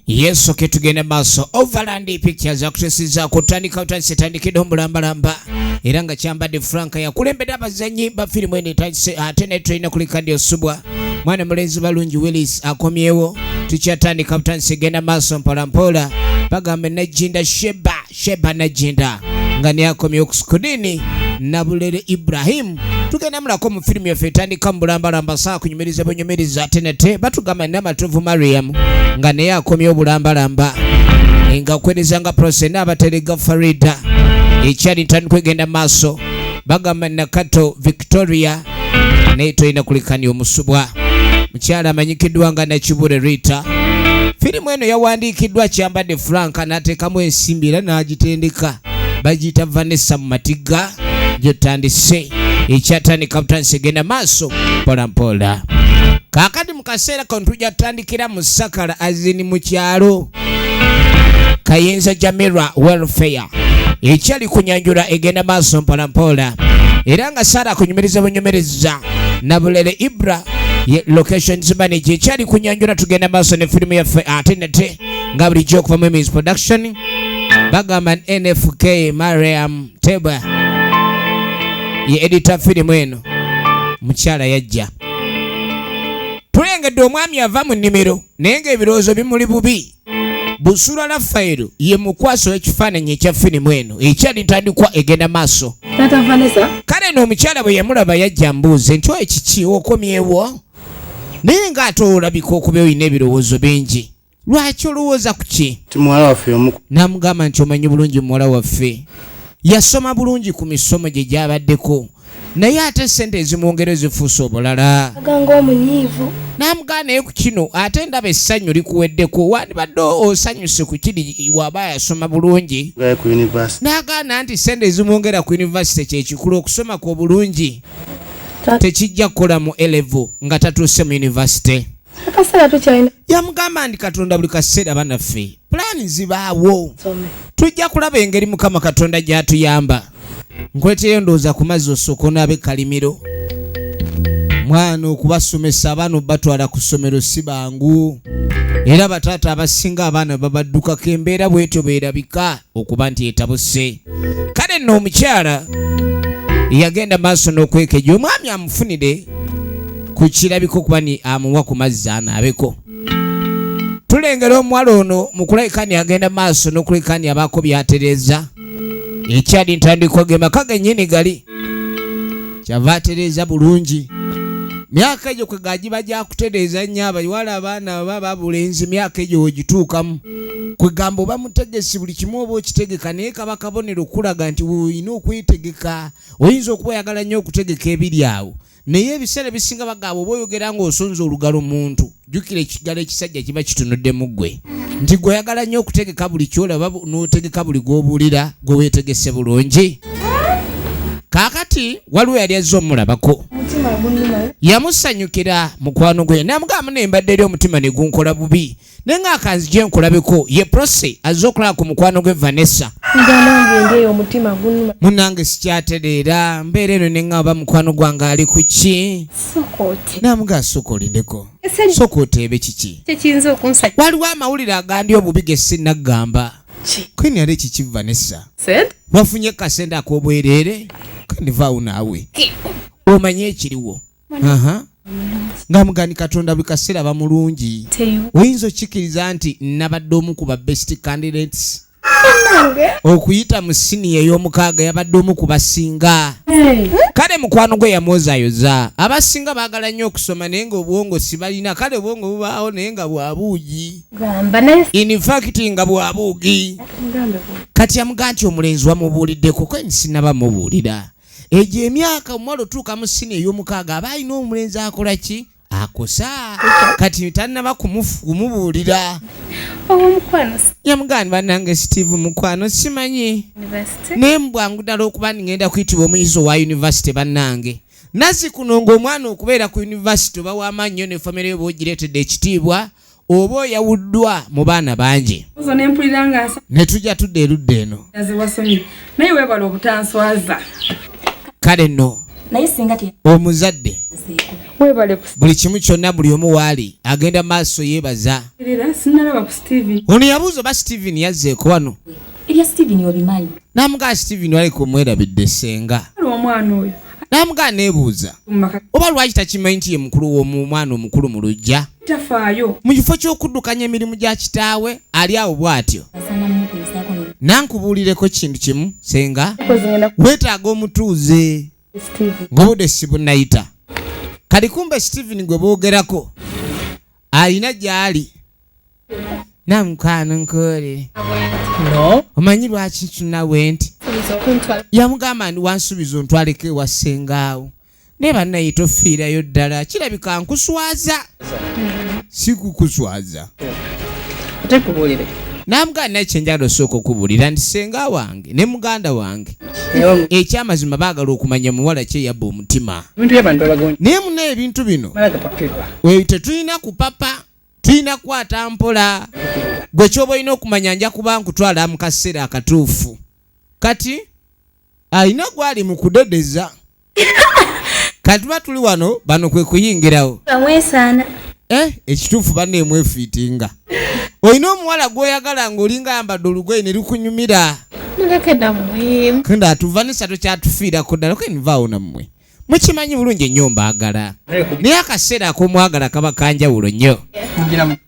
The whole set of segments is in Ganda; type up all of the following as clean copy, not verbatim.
Yesu ketugenda maaso Overland Pictures akutusiza kutandika utandikidde omulambalamba era nga kyambadde Franka yakulembedde abazanyi ba firimu eno ate ne tulina kulikandi osubwa mwana mulenzi balungi Willis akomyewo tukyatandika utandikigenda maaso mpolampola bagambe Najinda Sheba Najinda nga ne akomyewo ku skudini Nabulere Ibrahim tugenda mulako mu firimu yaffe etandika mu bulambalamba saa kunyumiriza bunyumiriza ate nete batugamba Namatovu Mariam nga naye akomyewo bulambalamba nga kwereza nga prose n'abaterega Farida ekyali ntandika kwegenda maaso bagamba Nakato Victoria naye tolina kulikani omusubwa mukyala amanyikiddwa nga Nakibule Rita. Firimu eno yawandiikiddwa kyambadde Franka n'ateekamu ensimbi era n'agitendeka bagiyita Vanessa mu Matiga gyotandise ekyatandika butandise genda maaso mpolampola. Kakati mu kaseera kano tujja tutandikira mu Sakala azini mu kyalo Kayenza Jamira Welfare ekyali kunyanjula egenda maaso mpolampola era nga Sara kunyumiriza bunyumiriza Nabulere Ibra ye locations manager ekyali kunyanjula tugenda maaso ne firimu yaffe ate nete nga bulijjo okuva mu Miss Production bagamba NFK Mariam Teba ye editor firimu eno mukyala yajja tulengedde omwami ava mu nnimiro naye ng'ebirowoozo bimuli bubi Busura Rafaelo ye mukwaso w'ekifaananyi ekya firimu eno ekyali ntandikwa egenda maaso. Tata Vanessa Kale n'omukyala bwe yamulaba yajja mbuuze nti oyo kiki okomyewo naye ng'ate olabika okuba olina ebirowoozo bingi lwaki olowooza ku ki? Muwala waffe omu n'amugamba nti omanyi bulungi muwala waffe yasoma bulungi ku misomo gye gy'abaddeko naye ate sente ezimwongera zifuuse obulala aganga omunyiivu n'amugamba naye ku kino ate ndaba essanyu likuweddeko wandibadde osanyuse ku kiri waba yasoma bulungi ku university n'agaana nti sente ezimwongera ku university kyekikulu okusoma ku obulungi tekijja kukola mu A-level nga tatuuse mu university. akaseera tukyalina Yamugamba nti Katonda buli kaseera bannaffe pulaani zibaawo tujja kulaba engeri Mukama Katonda gy'atuyamba. Nkweteyo ndowooza ku mazzi osooka onaabe Kalimiro mwana okubasomesa abaana batwala ku ssomero si bangu era bataata abasinga abaana babaddukako embeera bwetyo beerabika okuba nti etabuse. Kale nno omukyala yagenda maaso n'okwekeja omwami amufunire ku kirabiko kuba ni amuwa ku mazzi anaabeko. Tulengera omuwala ono mu kulabikani agenda maaso n'okulabikani abaako byatereeza ekyali ntandikwa gemaka gennyini gali kyava atereeza bulungi myaka egyo kwe gagiba gyakutereeza nnyo abawala abaana baba bulenzi myaka egyo wegituukamu kwe gamba oba mutegesi buli kimu oba okitegeka naye kaba kabonero okulaga nti olina okwetegeka oyinza okuba oyagala nnyo okutegeka ebiri awo naye ebiseera bisinga bagamba oba oyogera ng'osonza olugalo muntu jjukira ekigalo ekisajja kiba kitunudde mu ggwe nti gwe oyagala nnyo okutegeka buli kyolaba n'otegeka buli gw'obuulira gwe weetegese bulungi. Kaakati waliwo yali azze omulabako yamusanyukira mukwano gwe n'amugamba naye mbadde eri omutima ne gunkola bubi naye ng'akanzi gye nkulabeko ye prose azze okulaba ku mukwano gwe Vanessa munange sikyatereera mbeera eno ne ngamba mukwano gwange ali ku ki n'amugamba sooka olindeko sooka oteebe kiki waliwo amawulire agandi obubi ge sinnaggamba kwini yali kiki Vanessa wafunye kasente ak'obwereere kandivaawo naawe omanye ekiriwo ng'amugani Katonda buli kaseera bamulungi oyinza okkiriza nti nabadde omu ku ba best candidates okuyita mu siniya ey'omukaaga yabadde omu ku basinga. Kale mukwano gwe yamwozaayoza abasinga baagala nnyo okusoma naye ng'obwongo sibalina kale obwongo bubaawo naye nga bwabuugi in fact nga bwabuugi kati yamugamba nti omulenzi wamubuuliddeko kweni sinaba mubuulira egyo emyaka omuwala otuuka mu siniya ey'omukaaga aba alina omulenzi akola ki akosa kati tannaba kumubuulira yamugamba bannange Steve mukwano simanyi naye mbwangu ddala okuba ngenda kuyitibwa omuyizi owa university bannange nazi kuno ng'omwana okubeera ku university oba w'amaanyi nnyo ne famire oba ogireetedde ekitiibwa oba oyawuddwa mu baana bangi ne tujja tudda erudda eno kale nno omuzadde Webale ku buli kimu kyonna buli omu waali agenda maaso yeebaza. Steven. Sinalaba ku Steven. Ono yabuuza oba Steven yazzeeko wano. Erya Steven obimanyi? N'amugaa Steven waliko omwerabidde ssenga. Ali omwana oyo. N'amugaa neebuuza Mumaka. oba lwaki takimanyi nti ye mukulu w'omwana omukulu mu luggya. Tafaayo. Mu kifo ky'okuddukanya emirimu gya kitaawe ali awo bw'atyo. Asana mmukulisaako ne Nankubuulireko kintu kimu senga. Kozi ngenda ku Weetaaga omutuuze Steven. ng'obudde si bunnayita. Kati kumbe Steven gwe boogerako alina gy'ali. Namukwano nkoole. No. Omanyi lwaki tunawe nti Kuntwala. yamugamba ndi wansuubiza ontwaleko ewa ssengaawo. Ne bannaye tofiirayo ddala kirabika nkuswaza. Si kukuswaza. Tekubulire. N'amugaa naye kyenjagala osooka okubuulira nti ssenga wange ne muganda wange ekyamazima baagala okumanya muwala kye yabba omutima. Bintu by'abantu abagonyi. Naye muna ebintu bino Malaga pakirwa. tetulina kupapa, tulina kukwata mpola. Gwe ky'oba olina okumanya nja kuba nkutwala mu kaseera akatuufu. Kati alina gwali mu kudedeza. Kati tuba tuli wano bano kwe kuyingirawo. bamwesaana. Ekituufu banne mwefiitinga. Olina omuwala gw'oyagala ng'olinga ayambadde olugoye ne lukunyumira. Mulekeda muhimu. Kenda atuvanisa tokyatufiirako ddala kwenivaawo nammwe. Mukimanyi bulungi ennyo mbaagala. Naye akaseera ak'omwagala kaba kanjawulo nnyo.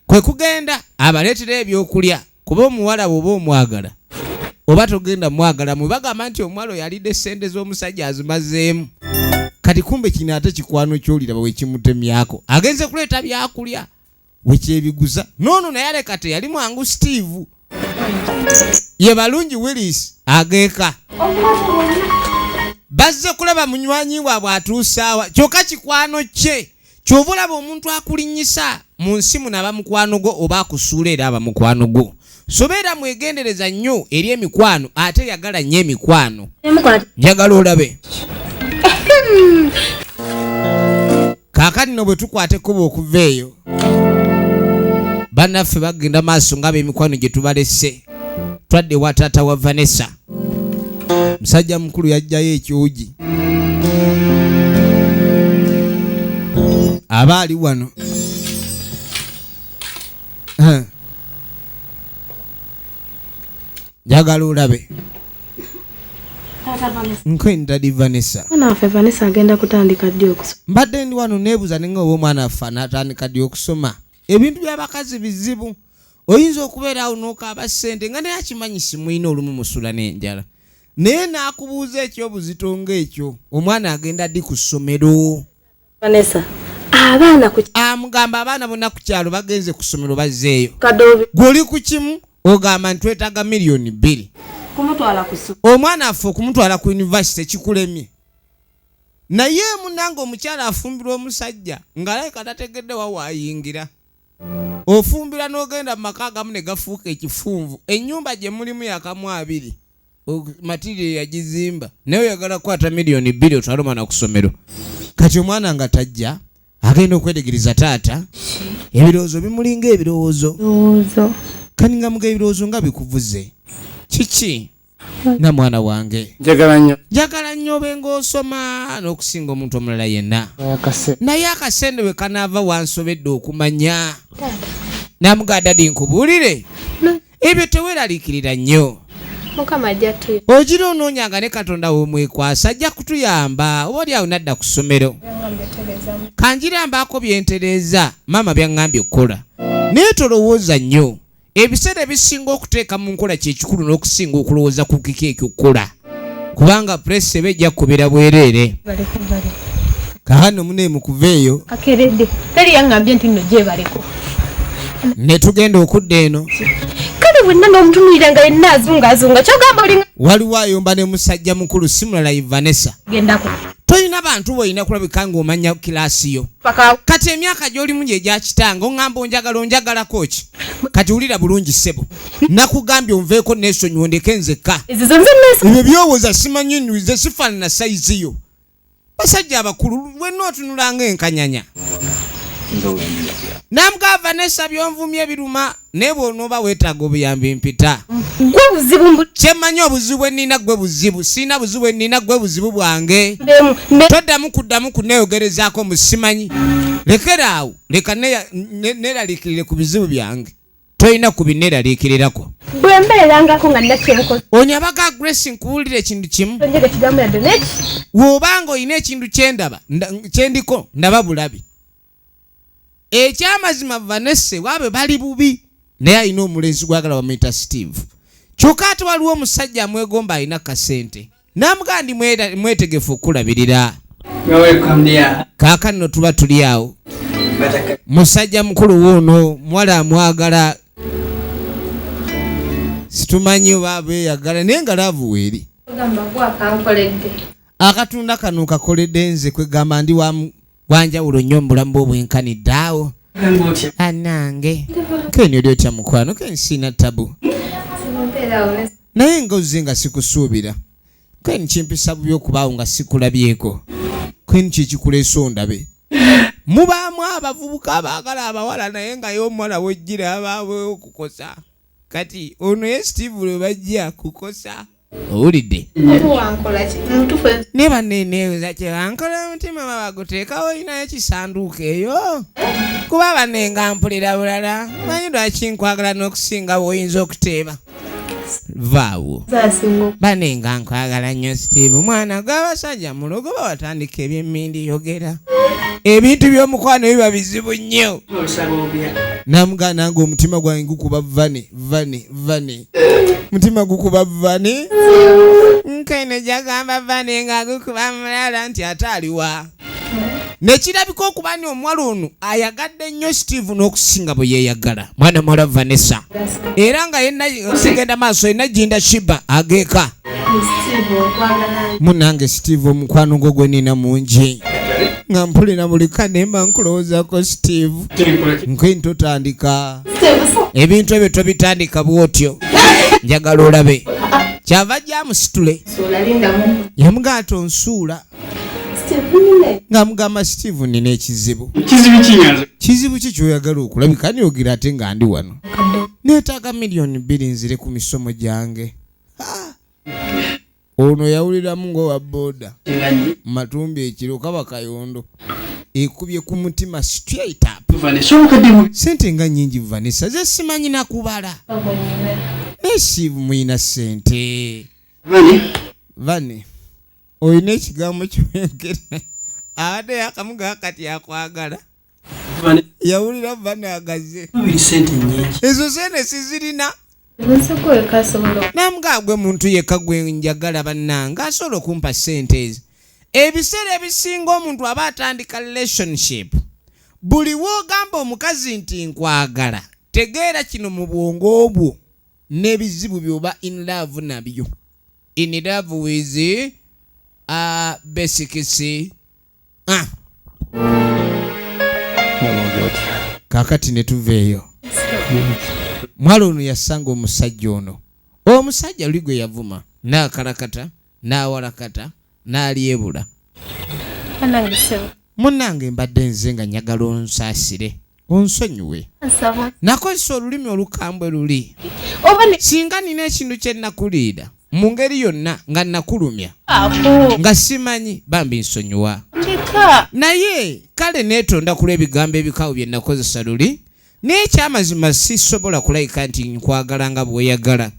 Kwe kugenda abaleetera ebyokulya kuba omuwala bw'oba omwagala oba togenda mwagala mwe bagamba nti omuwala oyo alidde ssente z'omusajja azimazeemu. Kati kumbe kino ate kikwano ky'oliraba wekimutemyako agenze kuleeta byakulya wekyebiguza. Noono naye aleka teyali mwangu Steve ye balungi Willis ageeka bazze kulaba munywanyi waabwe atuusaawa kyokka kikwano kye ky'ova olaba omuntu akulinnyisa mu nsi muno aba mukwano gwo oba akusuula era aba mukwano gwo. Sobeera mwegendereza nnyo eri emikwano ate yagala nnyo emikwano. Njagala olabe kaakati no bwe tukwate ekkubo okuva eyo bannaffe bagenda maaso ng'ab'emikwano gye tubalese. Twadde wa taata wa Vanessa musajja mukulu yajjayo ekyogi aba ali wano. Njagala olabe nkwenda di Vanessa. Naffe Vanessa agenda kutandika ddi okusoma. Mbadde ndi wano neebuuza ne nga oba omwana affe anaatandika ddi okusoma. Ebintu by'abakazi bizibu. Oyinza okubeera awo n'okaaba ssente nga naye akimanyi simulina olumu musula n'enjala. Naye n'akubuuza ekyobuzito ng'ekyo omwana agenda ddi ku ssomero. Vanessa. Abaana ku Amugamba abaana bonna ku kyalo bagenze ku ssomero bazzeeyo. kadobi. Gw'oli ku kimu ogamba nti twetaaga miliyoni 2. Kumutwala ku ssomero. Omwana affe okumutwala ku yunivasite kikulemye. Naye munange omukyala afumbirwa omusajja ng'alabika tategedde wa waayingira. Ofumbira n'ogenda mu maka agamu ne gafuuka ekifunvu. Ennyumba gye mulimu yakamu 2. Material yagizimba. Naye oyagala kukwata miliyoni 2 otwale omwana ku ssomero. Kati omwana nga tajja agenda okwetegereza taata. Ebirowoozo bimulinga ebirowoozo. Kani nga muga ebirowoozo nga bikuvuze. Kiki? Na mwana wange. Njagala nnyo obenga osoma n'okusinga omuntu omulala yenna. Naye akasende we kanaava wansobedde okumanya. Namuga dadi nkubuulire. Ebyo teweeraliikirira nnyo. Mukama ajja tu. Ogira onoonyanga ne Katonda w'omwekwasa ajja kutuyamba oba oli awo nadda ku ssomero. Kanjirambaako byentereeza maama byaŋŋambye okukola. Naye tolowooza nnyo. Ebiseera ebisinga okuteeka mu nkola kye kikulu n'okusinga okulowooza ku kiki ekyokukola. Kubanga puresi eba ejja kukubira bwereere. Kaakano mune mukuva eyo. Akeredde. Teri yaŋŋambye nti nno gye baleko. Ne tugenda okudda eno. Kale bwenna n'omutunuulira nga yenna azungaazunga ky'ogamba olinga. Waliwo ayomba ne musajja mukulu si mulala ye Vanessa. Gendako. Toyina bantu boyina kulabika ng'omanya kilaasi yo. Kati emyaka gy'olimu gye gya kitanga oŋŋamba onjagalako ki? Kati wulira bulungi ssebo. Nakugambye onveeko neesonyiwa ondeke nzekka. Ezo nze neesa. Ebyo byowooza simanyi nze sifaanana sayizi yo. Basajja abakulu wenna otunula ng'enkanyanya. Namuga Vanessa byonvumye biruma ne bw'onooba weetaaga obuyambi mpita. Gwe buzibu Kyemmanyi obuzibu ennina gwe buzibu, siina buzibu ennina gwe buzibu bwange. Toddamu kuddamu kunneeyogerezaako mu simanyi. Lekeraawo, leka neeraliikirire ku bizibu byange. Tolina kubinneeraliikirirako. bwe mbeerangako nga nina kyenkoze. Onyabaga Grace nkuwulira ekintu kimu. Tonjega kigambo yadde neki. Bw'obanga olina ekintu kyendiko ndaba bulabi. Ekyamazima Vanessa waabe bali bubi naye alina omulenzi gwagala bamuyita Steve. Kyokka ate waliwo omusajja amwegomba alina kasente. Namugaa ndi mwetegefu okulabirira. Kaakano tuba tuli awo. Musajja mukulu wuuno muwala amwagala. Situmanyi oba abeeyagala naye nga laavu weeri. Ogamba gwakankoledde. Akatunda kano kakoledde nze kwegamba ndi wanjawulo nnyo mu bulamu bw'obwenkanidde awo. Annange keni oli otya mukwano keni siina tabu. Naye ng'ozze nga sikusuubira. Keni kimpisa bubi okubaawo nga sikulabyeko. Keni kikikuleesa ondabe. Mubaamu abavubuka abaagala abawala naye nga y'omuwala wejjira abaawe okukosa. Kati ono ye Steve lwe bajja kukosa. Owulidde? Ne banneeneeweza kye bankola omutima babaguteekawo olinayo kisanduuko eyo. Kuba banenga mpulira bulala. Manyi lwaki nkwagala n'okusinga bw'oyinza okuteeba. Vaawo. Banenga nkwagala nnyo Steve. Mwana gw'abasajja mulogo bawatandika ebyemmindi yogera. Ebintu by'omukwano biba bizibu nnyo. Namugaa nange omutima gwange gukuba vane. Mutima gukuba vane. Nkaine jagamba vane nga gukuba mulala nti ate aliwa. Nekirabika okuba ni omuwala ono ayagadde nnyo Steve n'okusinga bwe yeeyagala. Mwana muwala Vanessa. Era nga yenna sigenda maaso yenna Jinda Shiba ageeka. Munange Steve omukwano gwo gwe nina mungi. Nga mpulira buli kanemba nkulowoozaako Steve. Nkweni totandika. Ebintu ebyo tobitandika bw'otyo. Njagala olabe. Kyava gyamusitule. Yamugaa tonsuula. Nga mugamba Steve nina ekizibu. Kizibu ki kyoyagala okulabika niyogera ate nga ndi wano. Neetaaga $2,000,000 nzire ku misomo gyange. Ono yawuliramu ng'owa booda. Matumbi ekiro kaba kayondo. Ekubye ku mutima straight up. Sente nga nnyingi Vanessa ze simanyi na kubala. Ne Steve muyina sente. Vane. Oyina ekigambo ky'oyogera. Abadde yakamuga kati yakwagala. Yawulira Vane agaze. Ezo sente sizirina. Namugaa gwe muntu yekka gwe njagala bannanga asobola okumpa sente ezo. Ebiseera ebisinga omuntu aba atandika relationship. Buli w'ogamba omukazi nti nkwagala, tegeera kino mu bwongo bwo n'ebizibu by'oba in love nabyo. In love with basics. Kaakati ne tuveeyo. Mwala ono yasanga omusajja ono. Omusajja luli gwe yavuma. N'akalakata, n'awalakata, n'alyebula. Munnange mbadde nze nga njagala onsaasire. Onsonyiwe. Nakozesa olulimi olukambwe luli. Singa nina ekintu kye nakuliira mu ngeri yonna nga nakulumya. Nga simanyi bambi nsonyiwa. Naye kale neetonda kula ebigambo ebikawo bye nakozesa luli. N'ekyamazima sisobola kulayika nti nkwagala nga bw'oyagala.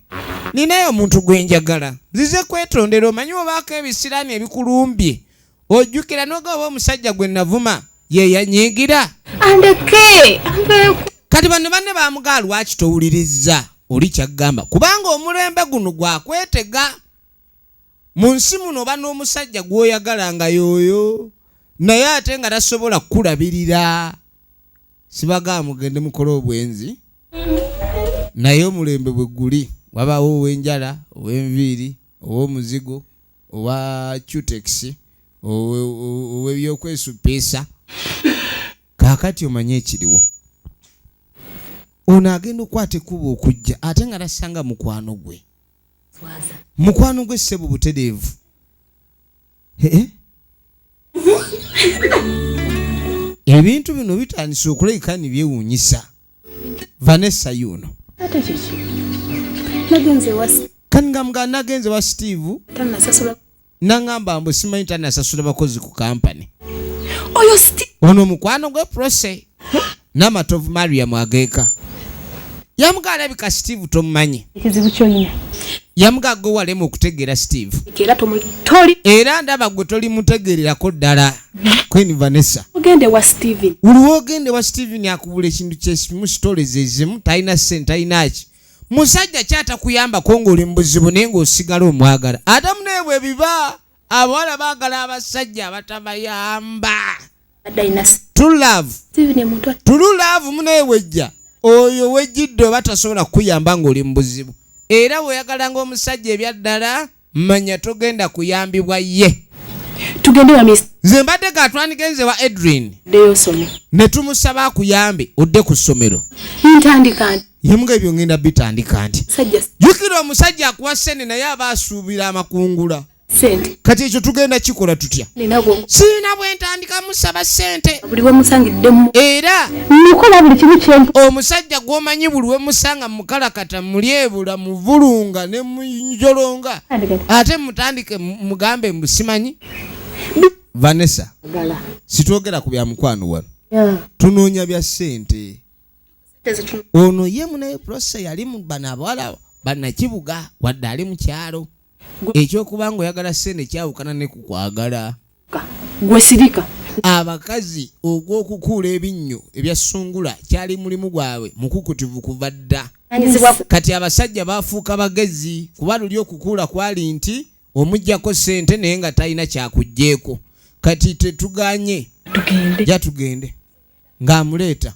Ninayo omuntu gwe njagala. Nzize kwetondera omanyi obaako ebisiraani ebikulumbye. Ojjukira n'ogaba omusajja gwe navuma ye yanyiigira. Andeke. Kati banne bamugaa lwaki towulirizza oli kyagamba. Kubanga omulembe guno gwakwetega. Mu nsi muno oba n'omusajja gw'oyagala nga yooyo. Naye ate nga tasobola kukulabirira. Sibaga mugende mukole obwenzi. Naye omulembe bwe guli. Wabaawo ow'enjala, ow'enviiri, ow'omuzigo, owa cutex, ow'ebyokwesupiisa. Kaakati omanye ekiriwo. Ono agenda okwata ekkuba okujja ate nga tasanga mukwano gwe. Mukwano gwe ssebo butereevu. ebintu bino bitandise okulabika ne byewuunyisa Vanessa yuno ate kiki nagenze wasi kangamga nagenze wa Steve tanasasula nangamba mbu simanyi tanasasula bakozi ku kampani oyo Steve ono mukwano gwe Prose n'amatovu Mariam ageeka yamugala bika Steve tomumanyi ekizibu kyonyine yamugaga walemu okutegeera Steve era toli era ndaba gwe toli mutegeererako ddala Queen Vanessa ogende wa Steven uliwo ogende wa Steven akubula ekintu kyesimu stories ezimu talina ssente talinaki musajja kyatakuyambako ng'oli mu buzibu naye ng'osigala omwagala ate muneebwe ebiba abawala baagala abasajja abatabayamba tululaavu muneewejja oyo wejjidde oba tasobola kukuyamba ng'oli mu buzibu era bw'oyagala ng'omusajja ebyaddala manya togenda kuyambibwa ye tugende wa Miss nze mbadde gatwandigenze wa Edwin deyosome ne tumusaba akuyambe odde ku ssomero ntandika nti yemuga ebyo ngenda bitandika nti sajja jukira omusajja akuwa ssente naye aba asuubira amakungula sente kati ekyo tugenda kikola tutya ninago siina bwe ntandika musaba ssente buli we musangiddemu era nikola buli kimu kyempu omusajja gw'omanyi buli we musanga mukalakata mulyebula muvulunga ne munjolonga ate mutandike mugambe mbusimanyi Vanessa gala sitwogera ku bya mukwano wano ya tunoonya bya ssente tezo ono ye munaye Prose yali mu bano abawala bannakibuga wadde ali mu kyalo ekyokuba ng'oyagala ssente kyawukana ne kukwagala gwe sirika abakazi ogw'okukuula ebinnyo ebya ssungula kyali mulimu gwabwe mukukutivu kuva dda kati abasajja baafuuka bagezi kuba luli okukuula kwali nti omuggyako ssente naye nga talina kyakugjeeko kati tetuganye tugende ja tugende ng'amuleeta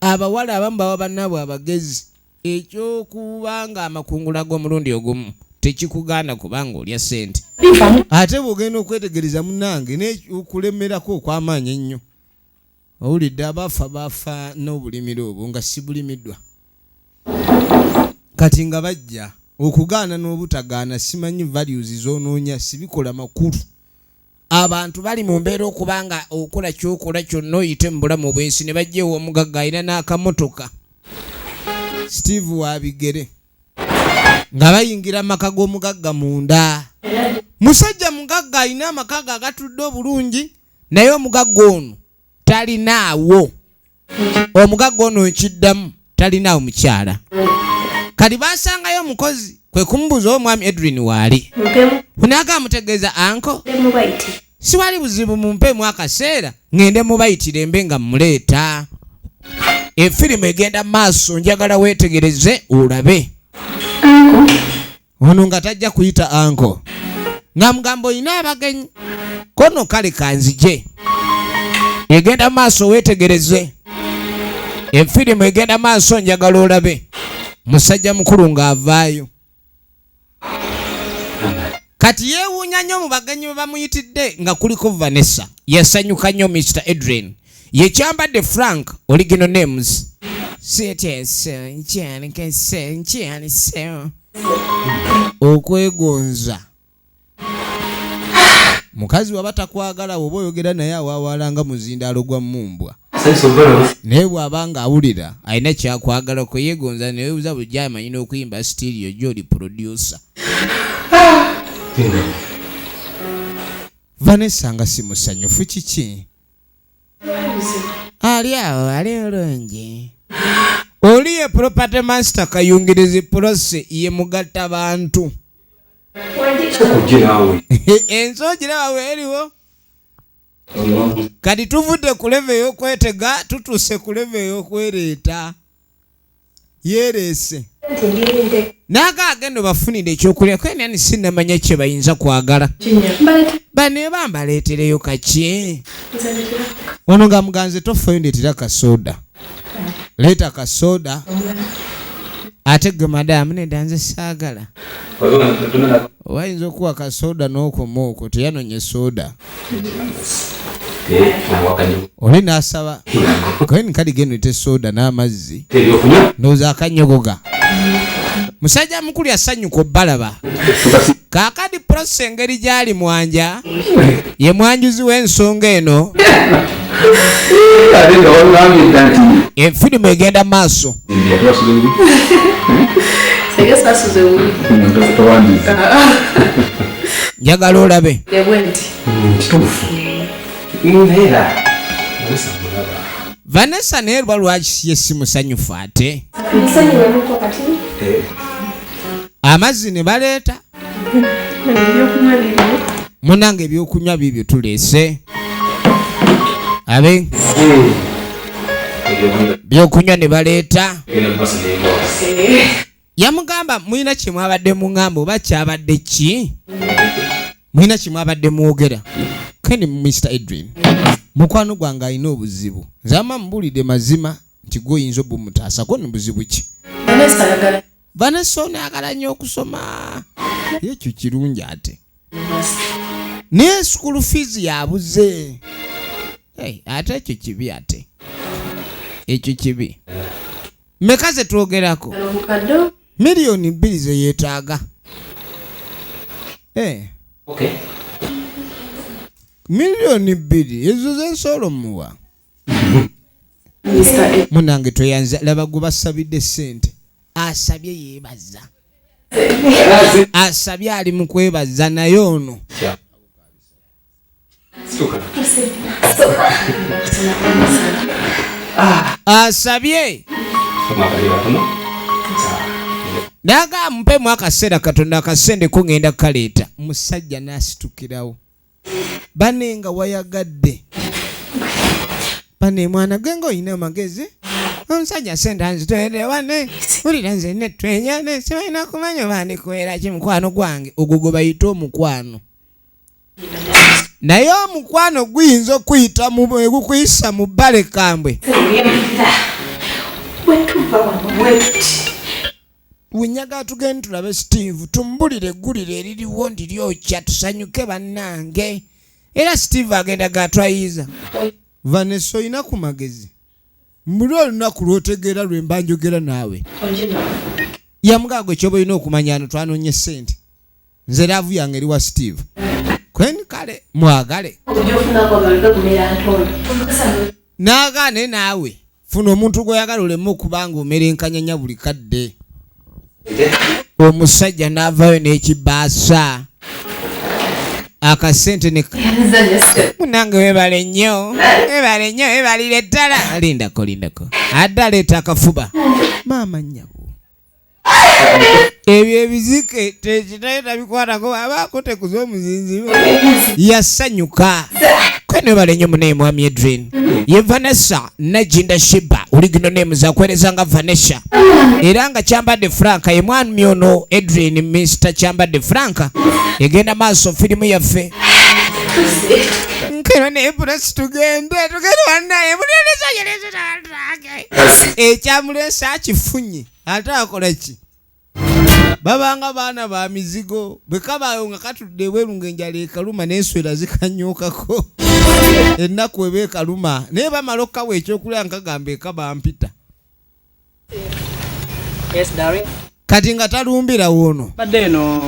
abawala abamu bawa bannaabwe abagezi ekyokuba nga amakungula g'omulundi ogumu tekikugaana kubanga olya ssente ate bw'ogenda okwetegereza munnange n'okulemerako okw'amaanyi ennyo owulidde baafa n'obulimiro obwo nga si bulimiddwa kati nga bajja okugaana n'obutagaana simanyi values z'onoonya sibikola makulu abantu bali mu mbeera okuba nga okola kyokola kyonna oyite mu bulamu bw'ensi ne bajja ew'omugagga alina n'akamotoka Steve wabigere nga bayingira amaka g'omugagga munda musajja mugagga alina amaka ge agatudde obulungi naye omugagga ono talinaawo omugagga ono nkiddamu talinaawo mukyala kati basangayo omukozi kwe kumubuuza omwami Edwin waali funaaga amutegeeza anko siwali buzibu mumpeemu akaseera ngende mubayitire mbe nga muleeta efirimu egenda maaso njagala weetegereze olabe ono nga tajja kuyita anko nga mugamba olina abagenyi kono kale kanzije egenda maaso weetegereze efirimu egenda maaso njagala olabe musajja mukulu ng'avaayo kati yeewuunya nnyo mu bagenyi bwe bamuyitidde nga kuliko Vanessa yasanyuka nnyo Mr. Edwin yekyambadde Frank original names okwegonza mukazi waba takwagala oba oyogera naye awaawalanga muzindaalo gwa mumbwa naye bw'aba nga awulira alina kyakwagala kwe yeegonza naye buza buli gy'amanyi n'okuyimba sitiiriyo gy'oli producer Vanessa nga si musanyufu kiki ali awo ali olungi oli ye property master kayungirizi Prose ye mugatta bantu ensogera wawe eriwo kati tuvudde ku leve ey'okwetega tutuuse ku leve ey'okwereeta yereese naga agenda bafunire ekyokulya kwenani sinnamanya kye bayinza kwagala bane bambaleetereyo kaki ono nga muganze tofayo ndeetera kasoda leeta kasoda ate gwe madamu nedanze saagala wayinza okuwa kasoda n'okoma okwo teyanonye soda oli n'asaba kweni kali geno ete soda n'amazzi ndowooza akanyogoga musajja mukulu yasanyuka obbalaba kaakadi Prose engeri gy'ali mwanja ye mwanjuzi w'ensonga eno Efirimu egenda maaso. Njagala olabe. Vanessa naye lwa lwaki ye si musanyufu ate? Amazzi ne baleeta. Munange ebyokunywa bibyo tuleese. Abe byokunywa ne baleeta. Yamugamba mulina kye mwabadde muŋŋamba oba kyabadde ki? Mulina kye mwabadde mwogera? Keni Mr. Edwin, mukwano gwange alina obuzibu. Nzama mbulidde mazima nti goyinza obumutaasako ne buzibu ki? Vanessa ono ayagala nnyo okusoma. Ekyo kirungi ate. Naye school fees yabuze. Ate ekyo kibi ate. Ekyo kibi. Mmeka ze twogerako? Miliyoni 2 ze yeetaaga. Okay. Miliyoni 2 ezo z'ensoolo muwa. Munange toyanza laba gwe basabidde ssente. Asabye yeebaza. Asabye ali mu kwebaza naye ono. Asabye. Naga mpe mu akaseera Katonda akasende ko ngenda kaleeta. Musajja n'asitukirawo. Banenga wayagadde. Bane mwana gwengo oyina amagezi. Omusajja sente nzitwere wane. Ulira nze netwenya ne sibalina kumanya bani kwera ki mukwano gwange. Ogwo gwe bayita omukwano. Naye omukwano guyinza okuyita gukuyisa mu bbale kambwe. Winyaga tugende tulabe Steve tumbulire eggulire eririwo ndiryokya tusanyuke bannange. Era Steve agenda gatwayiza. Vanessa oyina ku magezi. Mbuli olunaku lw'otegeera lwe mba njogera naawe. Yamugaago ekyoba olina okumanya ano twanoonye ssente. Nze laavu yange eri wa Steve. Kweni kale mwagale. Naagaane naawe. Funa omuntu gw'oyagala oleme okubanga omerenkanyanya buli kadde. Omusajja n'avaayo n'ekibaasa. Akasente ne munange webale nnyo. Webalire ddala. Lindako. Adda leeta akafuba. Maama nnyabo. Ebyo ebizike tekitayita bikwatako abaako tekuza omuzinzi. Yasanyuka. Kwene webale nnyo munaye mwami Edwin. Ye Vanessa Najinda Shiba. Original name za kwereza nga Vanessa. Era nga Kyambadde Franka ye mwami ono Edwin Mr. Kyambadde Franka. Egenda maaso firimu yaffe. Nkero ne press tugende wannaye muneneza yereza. Ekyamulesa akifunye. Ate akola ki? Babanga baana ba mizigo. Bwe kabayo nga katudde werunga enjala ekaluma n'enswera zikanyukako. Ennaku ebe kaluma. Naye bamala okkawa ekyokulya nkagamba ekaba mpita. Yes, darling. Kati nga talumbira wono. Badde no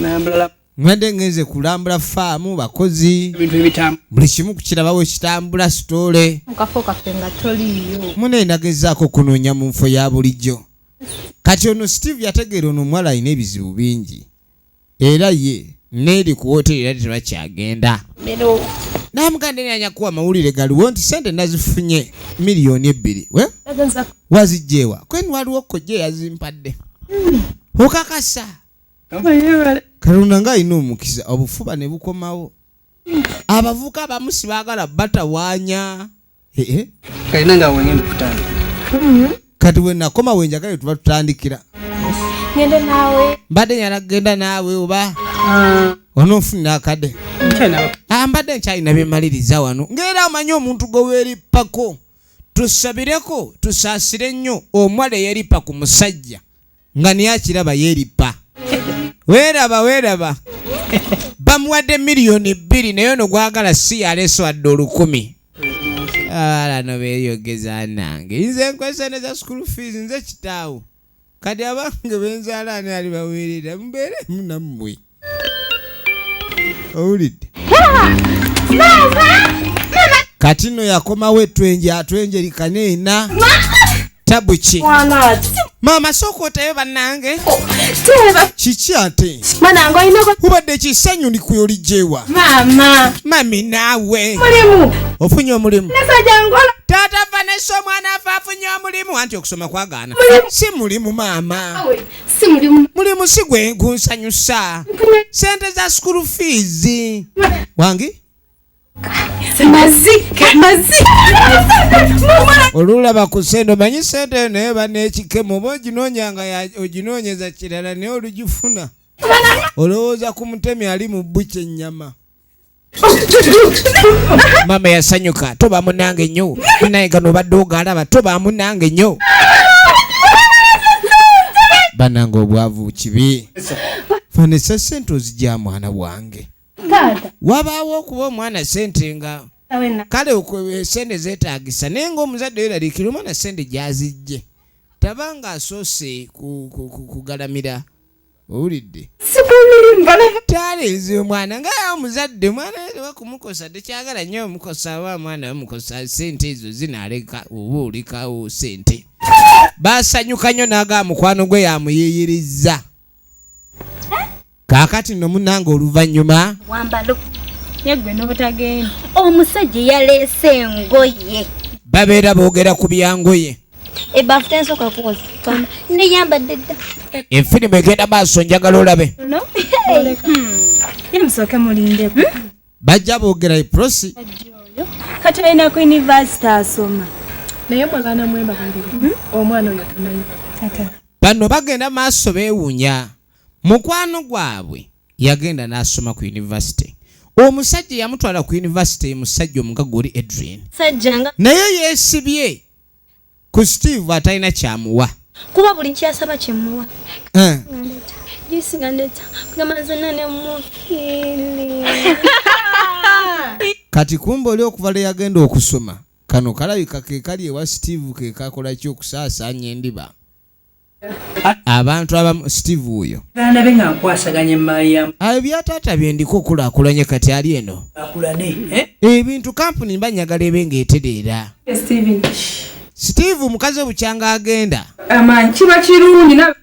nambala. Mwende ngeze kulambula faamu bakozi. Ebintu ebitamu. Buli kimu kukirabawo kitambula sitole. Mukafo kaffe nga toliyo. Mune nagezaako kunoonya mu nfo ya bulijjo. Kati ono Steve yategeera ono omuwala alina ebizibu bingi. Era ye neeri ku wooteeri era tebakyagenda. Namugande nyanya kuwa mawulire galiwo nti sente nazifunye miliyoni 2. Wazijjeewa. Kweni waliwo kojje yazimpadde. Okakasa. Kalunda nga alina omukisa obufuba ne bukomawo. Abavuka abamu sibaagala batawaanya. Kalina nga wengenda kutandika. Kati we nakoma we njagala tuba tutandikira. Ngende naawe. Mbadde nyala genda naawe oba onoofunira akadde. Mbadde nkyalina bye mmaliriza wano. Ng'era amanyi omuntu gwe weerippako. Tusabireko tusaasire nnyo omuwala eyeerippa ku musajja nga niye akiraba yeerippa. Weeraba. Bamuwadde miliyoni 2 naye ono gwagala si yaleese wadde 10,000. Alano beeyogeza nange. Nze nkweseneza school fees nze kitaawo. Kati abange benzaala ani ali baweerera mubeere munammwe. Owulidde? kati nno yakomawo etwenje atwenje likaneena tabuki Mwana maama sooka otayo bannange teba kiki ate mwana ngo inoko kubadde kisanyu ndikuyolijjewa mama mami naawe mulimu ofunye omulimu nasaja ngola taata Vanessa omwana afa afunye omulimu anti okusoma kwagaana si mulimu maama awe si mulimu mulimu si gwe gunsanyusa sente za school fees wangi mazike olulaba ku sente omanyi sente naye banekikemo oba oginoonyeza kirala naye olugifuna olowooza ku mutemi ali mu bbuki ennyama mama yasanyuka toba munange nnyo naye gano obadde ogalaba toba munange nnyo banange obwavu kibi Vanessa sente ozijja mwana bwange tata wabaawo okuba omwana sente nga awena kale sente zeetaagisa naye ng'omuzadde yeraliikira omwana sente gyazijje tabanga asoose kugalamira owulidde sikulimu bale talenze omwana nga omuzadde mwana wakumukosa tekyagala nnyo omukosa wa mwana bamukosa sente ezo zinaaleka oba olekawo sente basanyuka nnyo n'aga mukwano gwe yamuyeeyerizza kaakati nno munange oluvannyuma Wambalo. Yegwe n'obutagenda. Omusajja yaleese engoye. babeera boogera ku byangoye Ebbafu tensooka kukoza. Pamba. Neyambadde dda. enfirimu egenda maaso njagala olabe no nimusooke mulindeko bajja boogera eprosi kati alina ku university asoma naye mwagana mwembagalire omwana oyo tamanyi bano bagenda maaso beewuunya mukwano gwabwe yagenda n'asoma ku yunivasite omusajja yamutwala ku yunivasite musajja omugaga oli Adrian Sajjanga. naye yeesibye ku Steve atalina kyamuwa Kuba buli nkyasaba kyemuwa. Eh, Jisinga ndeta. Kugamazana ne mufili. kati kumbe oli okuva lwe yagenda okusoma kano kalabika ke kali ewa Steve ke kakola ki okusaasaanya endiba abantu abamu Steve oyo Banabe nga nkwasaganya emmayi ebyataata byendiko okulaakulanya kati ali eno akulane ebintu kampuni mbanyagala ebe ng'etereera Steven Steve mukazi bukyanga agenda amanyi kiba kirungi na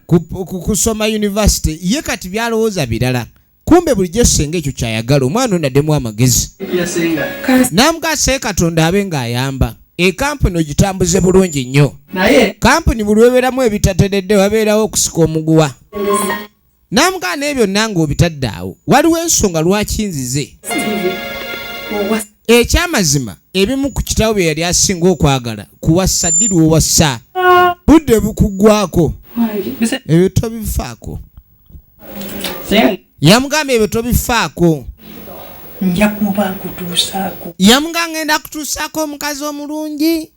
kusoma university ye kati byalowooza birala kumbe bulijjo senga ekyo kyayagala omwana ono addemu amagezi yasenga namugase katonda abe ng'ayamba ekampuni ogitambuze bulungi nnyo naye kampuni buli webeeramu ebitateredde wabeerawo okusika omuguwa namugaana ebyo nange obitadde awo waliwo ensonga lwaki nzize ekyamazima ebimu ku kitabo bye yali asinga okwagala kuwasa ddi lw'owasa budde bukugwako ebyo tobifaako yamugamba ebyo tobifaako nja kuba nkutuusaako yamugamba ngenda kutuusaako omukazi omulungi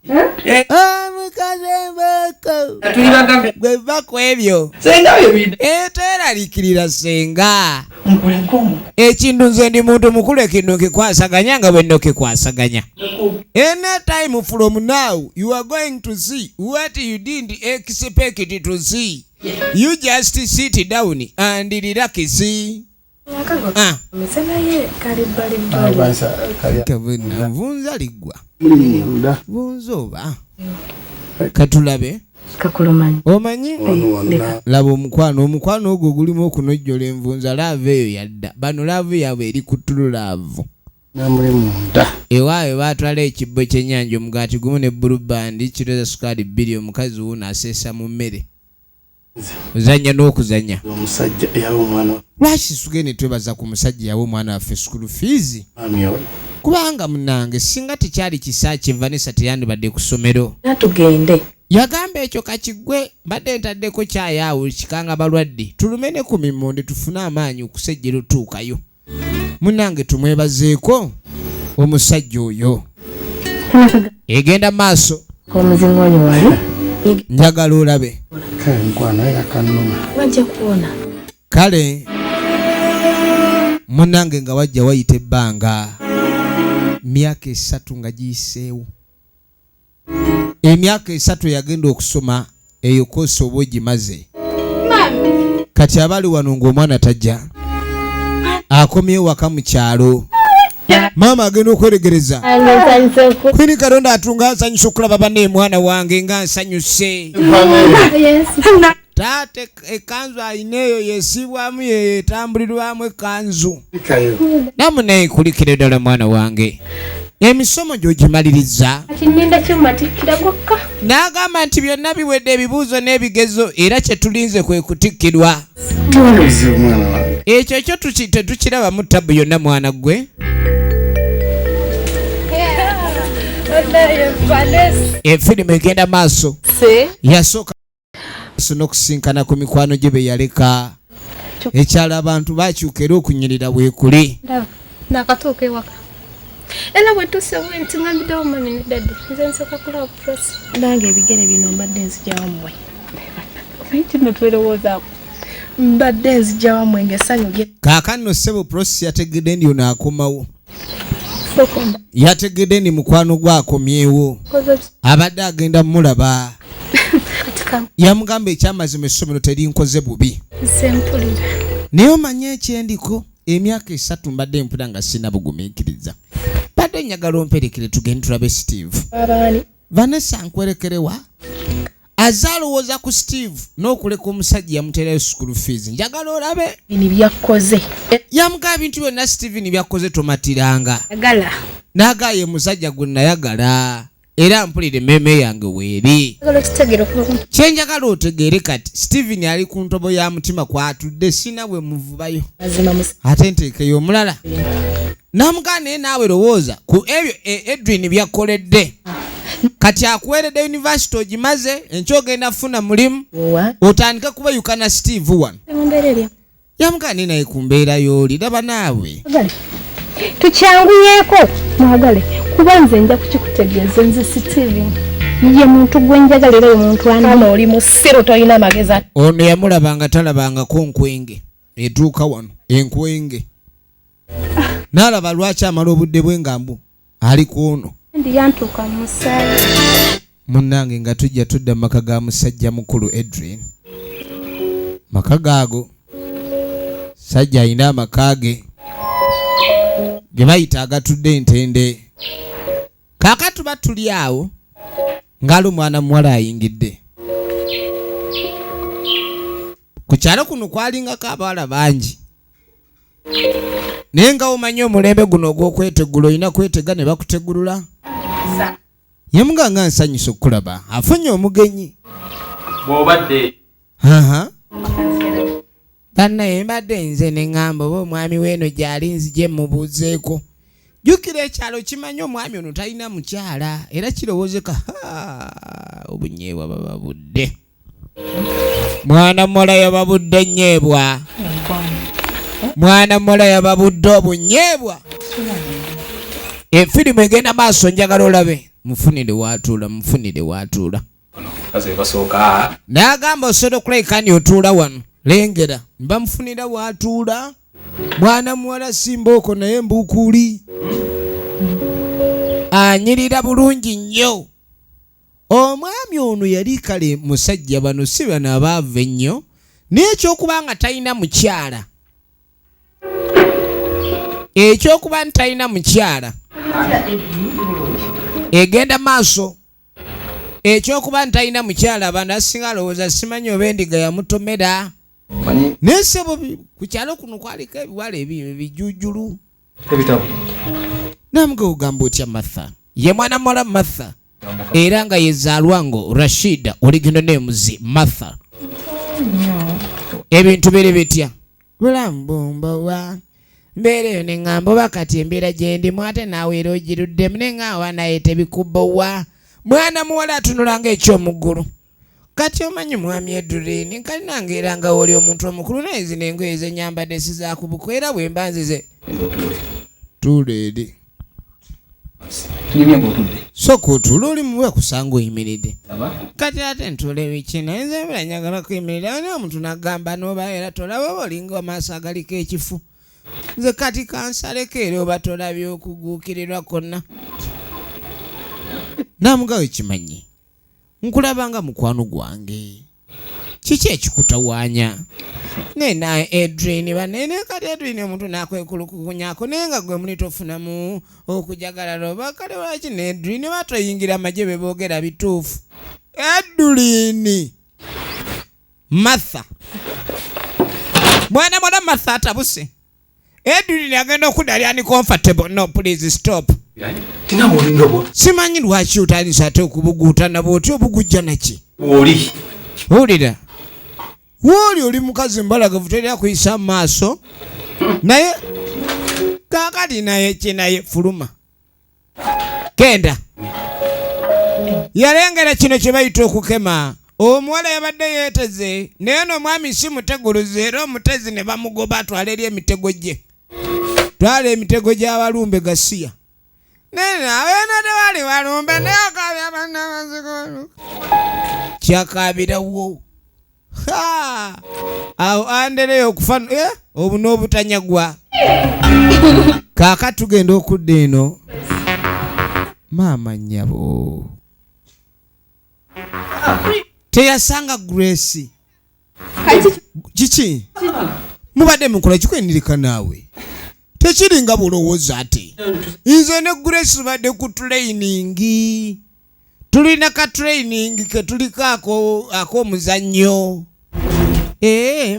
omukazi embako gweva ku ebyo senga byebi toyeraliikirira senga nkule nkomu ekintu nze ndi muntu mukulu ekintu nkikwasaganya nga bwe nno kikwasaganya any time from now you are going to see what you didn't expect to see you just sit down and relax mesenaye kali bali vunza liggwa vunza oba katulabe kakulumanyi omanyi laba omukwano ogwo gulimu okunojjola envunza laavu eyo yadda bano laavu yaabwe eri ku ttulu laavu ewaawe baatwala ekibbo ky'ennyanja omugaati gumu ne bulubandi kiro za sukaali 2 omukazi wuuno aseesa mu mmere ozanya n'okuzanya omusajja yawe omwana lwaki tugende twebaza ku musajja yawe omwana waffe school fees kubanga munange singa tekyali kisa kye Vanessa teyandibadde ku ssomero natugende yagamba ekyo kakigwe mbadde ntaddeko kyayaawo kikanga balwadde tulumene ku mimmonde tufune amaanyi okusejjera otuukayo munange tumwebazeeko omusajja oyo egenda maaso omuzingonyo wali njagala olabe nkwano yakanuma wajja kuona kale munange nga wajja wayita ebbanga myaka 3 nga giyiseewo emyaka 3 yagenda okusoma eyo koosi oba ogimaze kati abali wano ng'omwana tajja akomyewo waka mu kyalo Mama agenda okweregereza. Nsanyuse ku. Kwini Katonda atunga nsanyusa okulaba banne mwana wange nga nsanyuse. Yes. Taate ekanzu alina eyo yesibwamu yetambulirwamu ekanzu. Namune nkulikire ddala mwana wange. Emisomo gy'ogimaliriza. Kininda ky'omatikkira gwokka. N'agamba nti byonna biwedde ebibuuzo n'ebigezo era kye tulinze kwe kutikkirwa. Ekyo kyo tetukiraba mu ttabu yonna mwana gwe. Efirimu egenda maaso. Yasooka n'okusinkana ku mikwano gye be yaleka. Ekyalo abantu bakyuka era okunyirira bwekuli. Nakatuuka ewaka. Era bwe tusewe nti ngambiddewo mami ne daddy. Nze nsooka kulaba purosi. Nange ebigere bino mbadde nzigyawo mmwe. Kino twerowoozaamu. Mbadde nzigyawo mmwe ng'essanyu lye. Kaakano ssebo purosi yategedde ndi ono akomawo. Yategedde ndi mukwano gwe akomyewo. Abadde agenda mulaba. Yamugamba ekyamazima essomero terinkoze bubi. Naye omanye ekyendiko emyaka 3 mbadde mpula nga sina bugumiikiriza. Badde njagala omperekere tugende tulabe Steve. Vanessa nkwerekerewa. Azaalowooza ku Steve n'okuleka omusajja yamuteerayo school fees. Njagala olabe. Bino byakkoze. Yamugamba bintu byonna Steven byakoze tomatiranga. N'agaaye musajja gwe nayagala. Era mpulire meme yange weeri. Kyenjagala otegeere kati Steven ali ku ntobo ya mutima kwatudde sina bwe muvubayo. Ate nteekeyo omulala. Namugamba naye naawe lowooza ku ebyo Edwin byakoledde. Kati akuweredde university ogimaze enkyogenda funa mulimu. Otandika kubayukana Steve one. Yamugamba naye naye ku mbeera y'oli laba naawe. Tukyanguyeeko mwagale kuba nze nja kukikutegeeza nze Steven ye muntu gwe njagala era omuntu Kama oli musiru tolina magezi. Ono yamulabanga talabangako nkwenge etuuka wano enkwenge. N'alaba lwaki amala obudde bwe ngambu ali ku ono. ndi yantuuka mu musaayi. Munnange nga tujja tudda mu maka ga musajja mukulu Edwin. Maka gaago sajja alina amaka ge ge bayita agatudde entende. Kaakati batuli awo ngalo mwana muwala ayingidde. Ku kyalo kuno kwalingako abawala bangi. Naye nga omanyi omulembe guno ogw'okwetegula olina kwetega ne bakutegulula. Yamuganga nsanyusa okulaba afunye omugenyi. Bw'obadde. Bannaye mbadde nze ne ŋŋamba oba omwami w'eno gy'ali nzije mubuuzeeko. Jjukira ekyalo kimanyi omwami ono talina mukyala era kirowoozeka obunyeebwa bababudde. Mwana muwala yababudde nnyeebwa. Mwana muwala yababudde obunyeebwa. Efirimu egenda maaso njagala olabe. Mufunire watuula, mufunire watuula. N'agamba osobola okulabika ndi otuula wano. Lengera mba mufunira watuula. Mwana muwala simbooko naye mbuukuli. Anyirira bulungi nnyo. Omwami ono yali kale musajja bano si bano abaava ennyo. N'ekyokuba nga talina mukyala. Ekyokuba nti talina mukyala egenda maaso. Ekyokuba nti talina mukyala abantu asinga alowooza simanyi oba endiga yamutomera. N'essebo ku kyalo kuno kwaliko ebiwala ebijujulu. Ebitabo. Namuga ogamba otya Martha. Ye mwana muwala Martha. Era nga yezaalwa ngo Rashida original names Martha. Ebintu biri bitya. Bulambumbawa. Mbeereyo ne ŋŋamba oba kati embeera gye ndimu ate naawe era ogiruddemu ne ŋŋawa naye tebikubbowa. Mwana muwala atunula ng'ekyomuggulu. Kati omanyi mwami Edwin kalinanga era nga oli omuntu omukulu naye zino engoye ze nyambadde sizaakubuko era bwe mba nzize. Tuleedi. Soko otuula oli muwe kusanga oyimiridde. Kati ate ntuula ebikina nze mbera njagala kuyimirira naye omuntu n'agamba n'oba era tolaba oba olinga amaaso agaliko ekifu. Nze kati kansaleko era oba tolabye okuguukirirwa konna. Namugawe kimanyi nkulabanga mukwano gwange. kiki ekikutawaanya naye Edwin banene kati Edwin omuntu nakwekulukunyako naye nga gwe muli tofunamu okujagalala oba kale lwaki ne Edwin batoyingira amagye be boogera bituufu. Edwin Martha mwana Martha atabuse. Edwin agenda okudali ani comfortable. No, please stop. Tinabo lindobo. Simanyi lwaki otandise ate okubuguuta nabo oti obugujja naki. Oli. Owulira. Oli mukazi mbalagavu terina kuyisa mu maaso. Naye kaakati naye kinaye fuluma. Kenda. Yalengera kino kye bayita okukema. Omuwala yabadde yeeteze naye n'omwami si muteguluze era omutezi ne bamugoba atwala eri emitego gye. Twala emitego gy'abalumbe gasiya. Naye abeena tewali balumbe naye akaabya bannamaziko. Kyakaabirawo. Awo andereyo okufa obu n'obutanyagwa. Kaaka tugenda okudda eno. Maama nnyabo. Teyasanga Grace. Kiki? Mubadde mukola kikwenirika naawe. Tekiringa bulowooza ate. Nze ne Grace tubadde ku training. Tulina ka training ke tuliko ak'omuzannyo.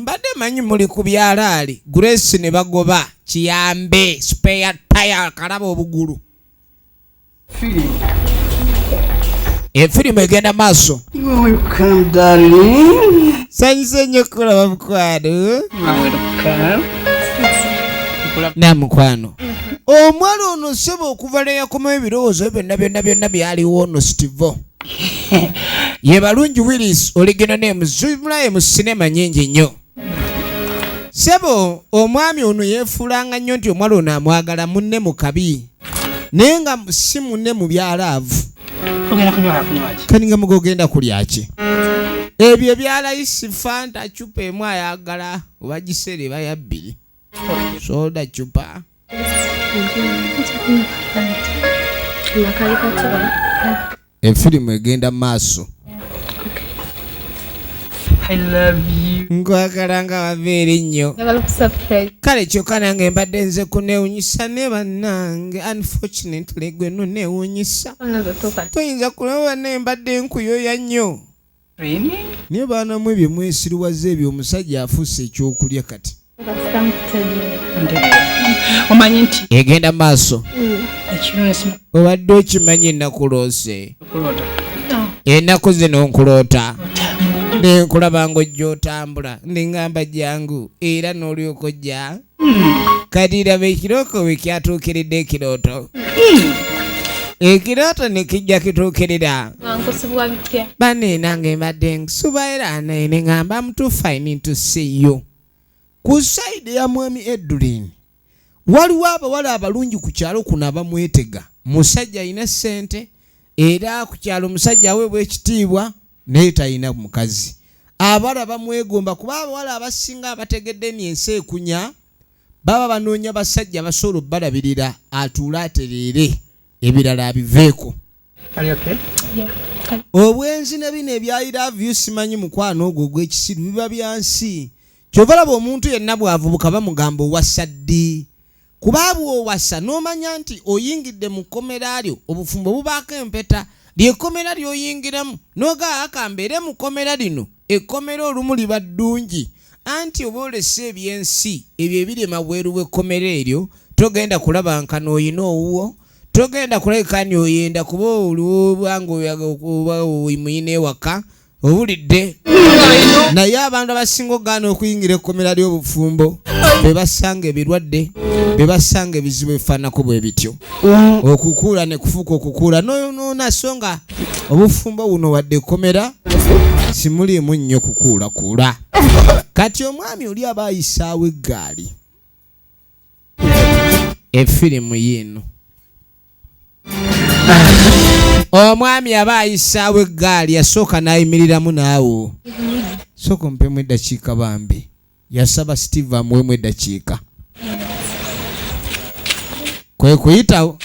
Mbadde manyi muli ku byalaali. Grace ne bagoba kiyambe spare tire kalaba obugulu. Efirimu egenda maaso. Welcome, darling. Sanyise nnyo kulaba mukwano. Welcome. Na mukwano. Omwala ono sebo okuva ne yakomayo ebirowoozo byonna byaliwo ono Steve. Ye Balungi Willis original name zimulaye mu sinema nyingi nnyo. Sebo omwami ono yeefulanga nnyo nti omwala ono amwagala munne mu kabi. Naye nga si munne mu byalaavu. Kaninga mugogenda kulya ki? Ebyo ebyalayisi Fanta chupa emu ayagala oba gisere baya 2. Soda chupa. Efirimu egenda maaso. I love you. Nkwagala nga wabeera nnyo. Kale kyokka nange mbadde nze kuneewunyisa ne bannange. Unfortunately gwe no neewunyisa. Toyinza kulaba naye mbadde nkuyoya nnyo. Naye baana mu ebyo mwesiriwaza ebyo omusajja afuuse ekyokulya kati. Omanyi nti egenda maaso. ekiroosi Obadde okimanyi ennakuloose. Ennaku zino nkuloota. Nenkulaba ng'ojja otambula neŋŋamba jangu era n'olyoka ojja. Kati raba ekirooto we kyatuukiridde ekirooto. Ekirooto ne kijja kituukirira. Wankosibwa bitya? Banne nange mbadde nkusuba era naye ne ŋŋamba I'm too fine to see you. Ku sayidi ya mwami Edwin waliwo abawala abalungi ku kyalo kuno abamwetega. Musajja alina ssente era ku kyalo musajja aweebwa ekitiibwa naye talina mukazi. Abala bamwegomba kuba abawala abasinga abategedde ensi ekunya baba banoonya basajja basobola balabirira atuule atereere ebirala abiveeko. Obwenzi ne bino ebya I love you simanyi mukwano ogwo ogw'ekisiru biba byansi. Kyova laba omuntu yenna bw'avubuka bamugamba owassa ddi. Kuba bw'owassa n'omanya nti oyingidde mu kkomera lyo obufumbo bubaako empeta ly'ekkomera ly'oyingiramu n'ogaa akambeere mu kkomera lino ekkomera olumu liba ddungi anti oba olese ebyensi ebyo ebirema bweru w'ekkomera eryo togenda kulaba nkano oyina owuwo togenda kulabika ni oyenda kuba olwobanga oyaga oyimuyina ewaka obulidde. Naye abantu abasinga ogaana okuyingira ekkomera ly'obufumbo be basanga ebirwadde be basanga ebizibu ebifaanako bwe bityo. Okukuula ne kufuuka okukuula n'oyonoona so nga obufumbo buno wadde ekkomera simuliimu nnyo kukuulakuula. Kati omwami oli aba ayisaawo eggaali. Efirimu yiino. Omwami aba ayisaawo eggaali yasooka n'ayimiriramu naawo. Sooka mpemu eddakiika bambi. Yasaba Steve amuwemu eddakiika. Kwe kuyitawo.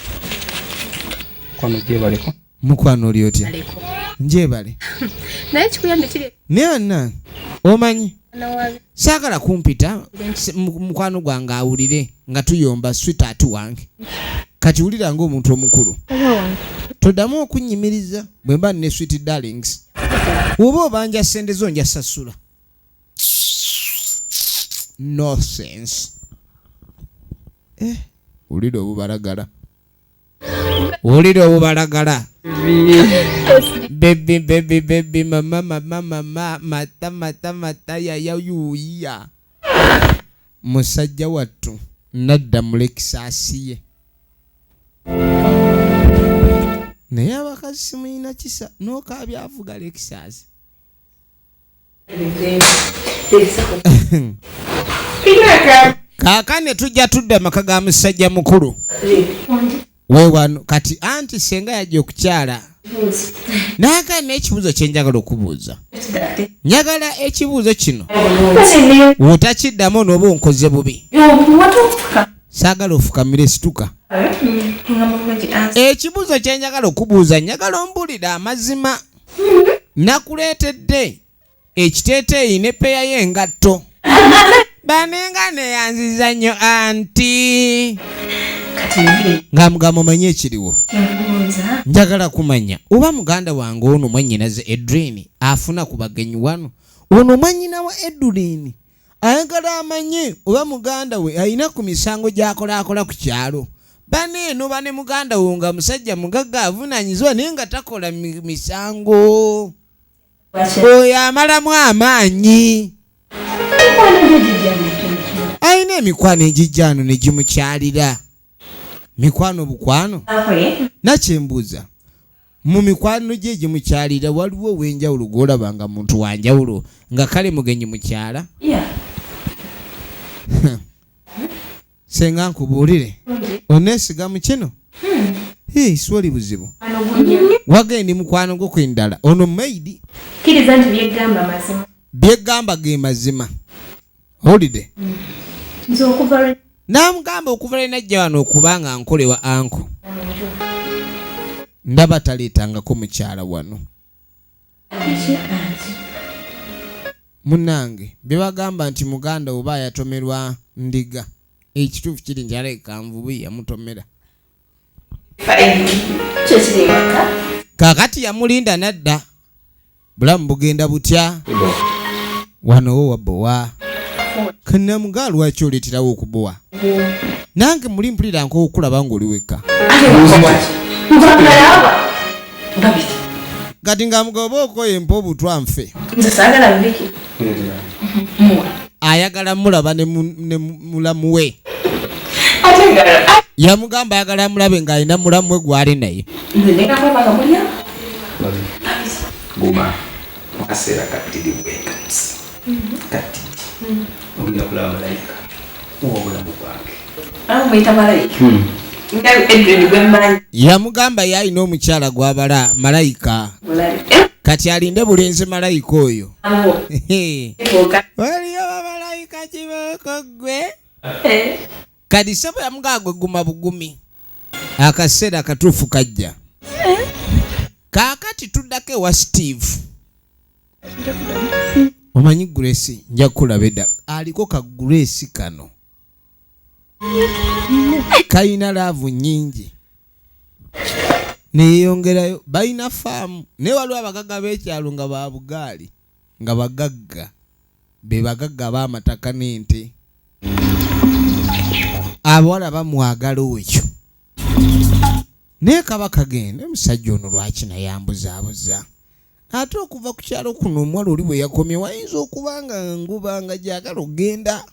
Kwano gyebaleko. Mukwano oli otya? Njebale. Naye kikuyambe kiri. Neonna Omanyi? Nawazi. Saagala kumpita mukwano gwange awulire nga tuyomba sweetheart wange. Kati wulira ng'omuntu omukulu. Toddamu okunnyimiriza bwe mba ne sweet darlings. Oba obanja ssente zo nja sasula. No sense. Wulira obubalagala. Wulira obubalagala. Baby mama mata yayuya. Musajja wattu nadda mu Lexus ye. Naye abakazi simulina kisa n'okaabya avuga Lexus. Kaakane tujja tudda maka ga musajja mukulu. Weewano kati anti senga yajja okukyala. Naaka n'ekibuuzo kye njagala okubuuza. Njagala ekibuuzo kino. Wotakiddamu n'oba onkoze bubi. Saagala ofukamire situka. Ekibuuzo kye njagala okubuuza njagala ombulira amazima. Nakuleetedde ekiteeteeyi ne peya y'engatto. Banenga neyanziza nnyo anti. Nga mugamba omanye ekiriwo. Njagala kumanya oba muganda wange ono mwannyinaze Edwin afuna ku bagenyi wano. Ono mwannyina wa Edwin ayagala amanye oba muganda we alina ku misango gy'akola ku kyalo. Baneeno bane muganda wo nga musajja mugagga avunaanyizibwa naye nga takola misango. Oyo amalamu amaanyi. Ayina emikwano egijjaano ne gimukyalira. Mikwano bukwano? Nakyembuuza. Mu mikwano gye gimukyalira waliwo w'enjawulo gw'olabanga muntu wa njawulo nga kale mugenyi mukyala? Senga nkubuulire. Oneesiga mu kino? Swali buzibu. Wagenda mukwano gwo kwendala. Ono maidi. Kiriza nti byegamba mazima. Byegamba ge mazima. Holiday. Nzo okuva namugamba okuva najja wano okubanga nkolewa anko. Ndaba taleetangako mukyala wano. Munange bye bagamba nti muganda oba yatomerwa ndiga. Ekituufu kiri nti aleka nvubi yamutomera. Kakati yamulinda nadda. Bulamu bugenda butya? Wano wo wabowa. Kana mugalu lwaki oleeterawo okubowa? Nange muli mpulira nk'okulaba ng'oli wekka. Kati nga mugoba okoye empobutwa nfe. Ayagala mulaba ne mulamu we. Yamugamba ayagala mulabe ng'alina mulamu we gwali naye. Guma akaseera katiri bwekansi kati ogenda kulaba malayika oba obulamu bwange mwita malayika. Edwin gwemmanyi. Yamugamba yalina omukyala gw'abala malayika. Kati alinde bulenzi malayika oyo. Waliyo bamalayika kibooko gwe. Kati sebo yamugamba gwe guma bugumi. Akaseera akatuufu kajja. Kaakati tuddako ewa Steve. Omanyi Grace nja kulaba edda aliko ka Grace kano. Kayina laavu nnyingi. Neeyongerayo balina faamu. Naye waliwo abagagga b'ekyalo nga ba bugaali. Nga bagagga. Be bagagga b'amataka n'ente. Abawala bamwagala ekyo. Naye kaba kagenda omusajja ono lwaki naye ambuzaabuza. Ate okuva ku kyalo kuno omuwala oli bwe yakomye wayinza okuba nga nguba nga gyagala ogenda.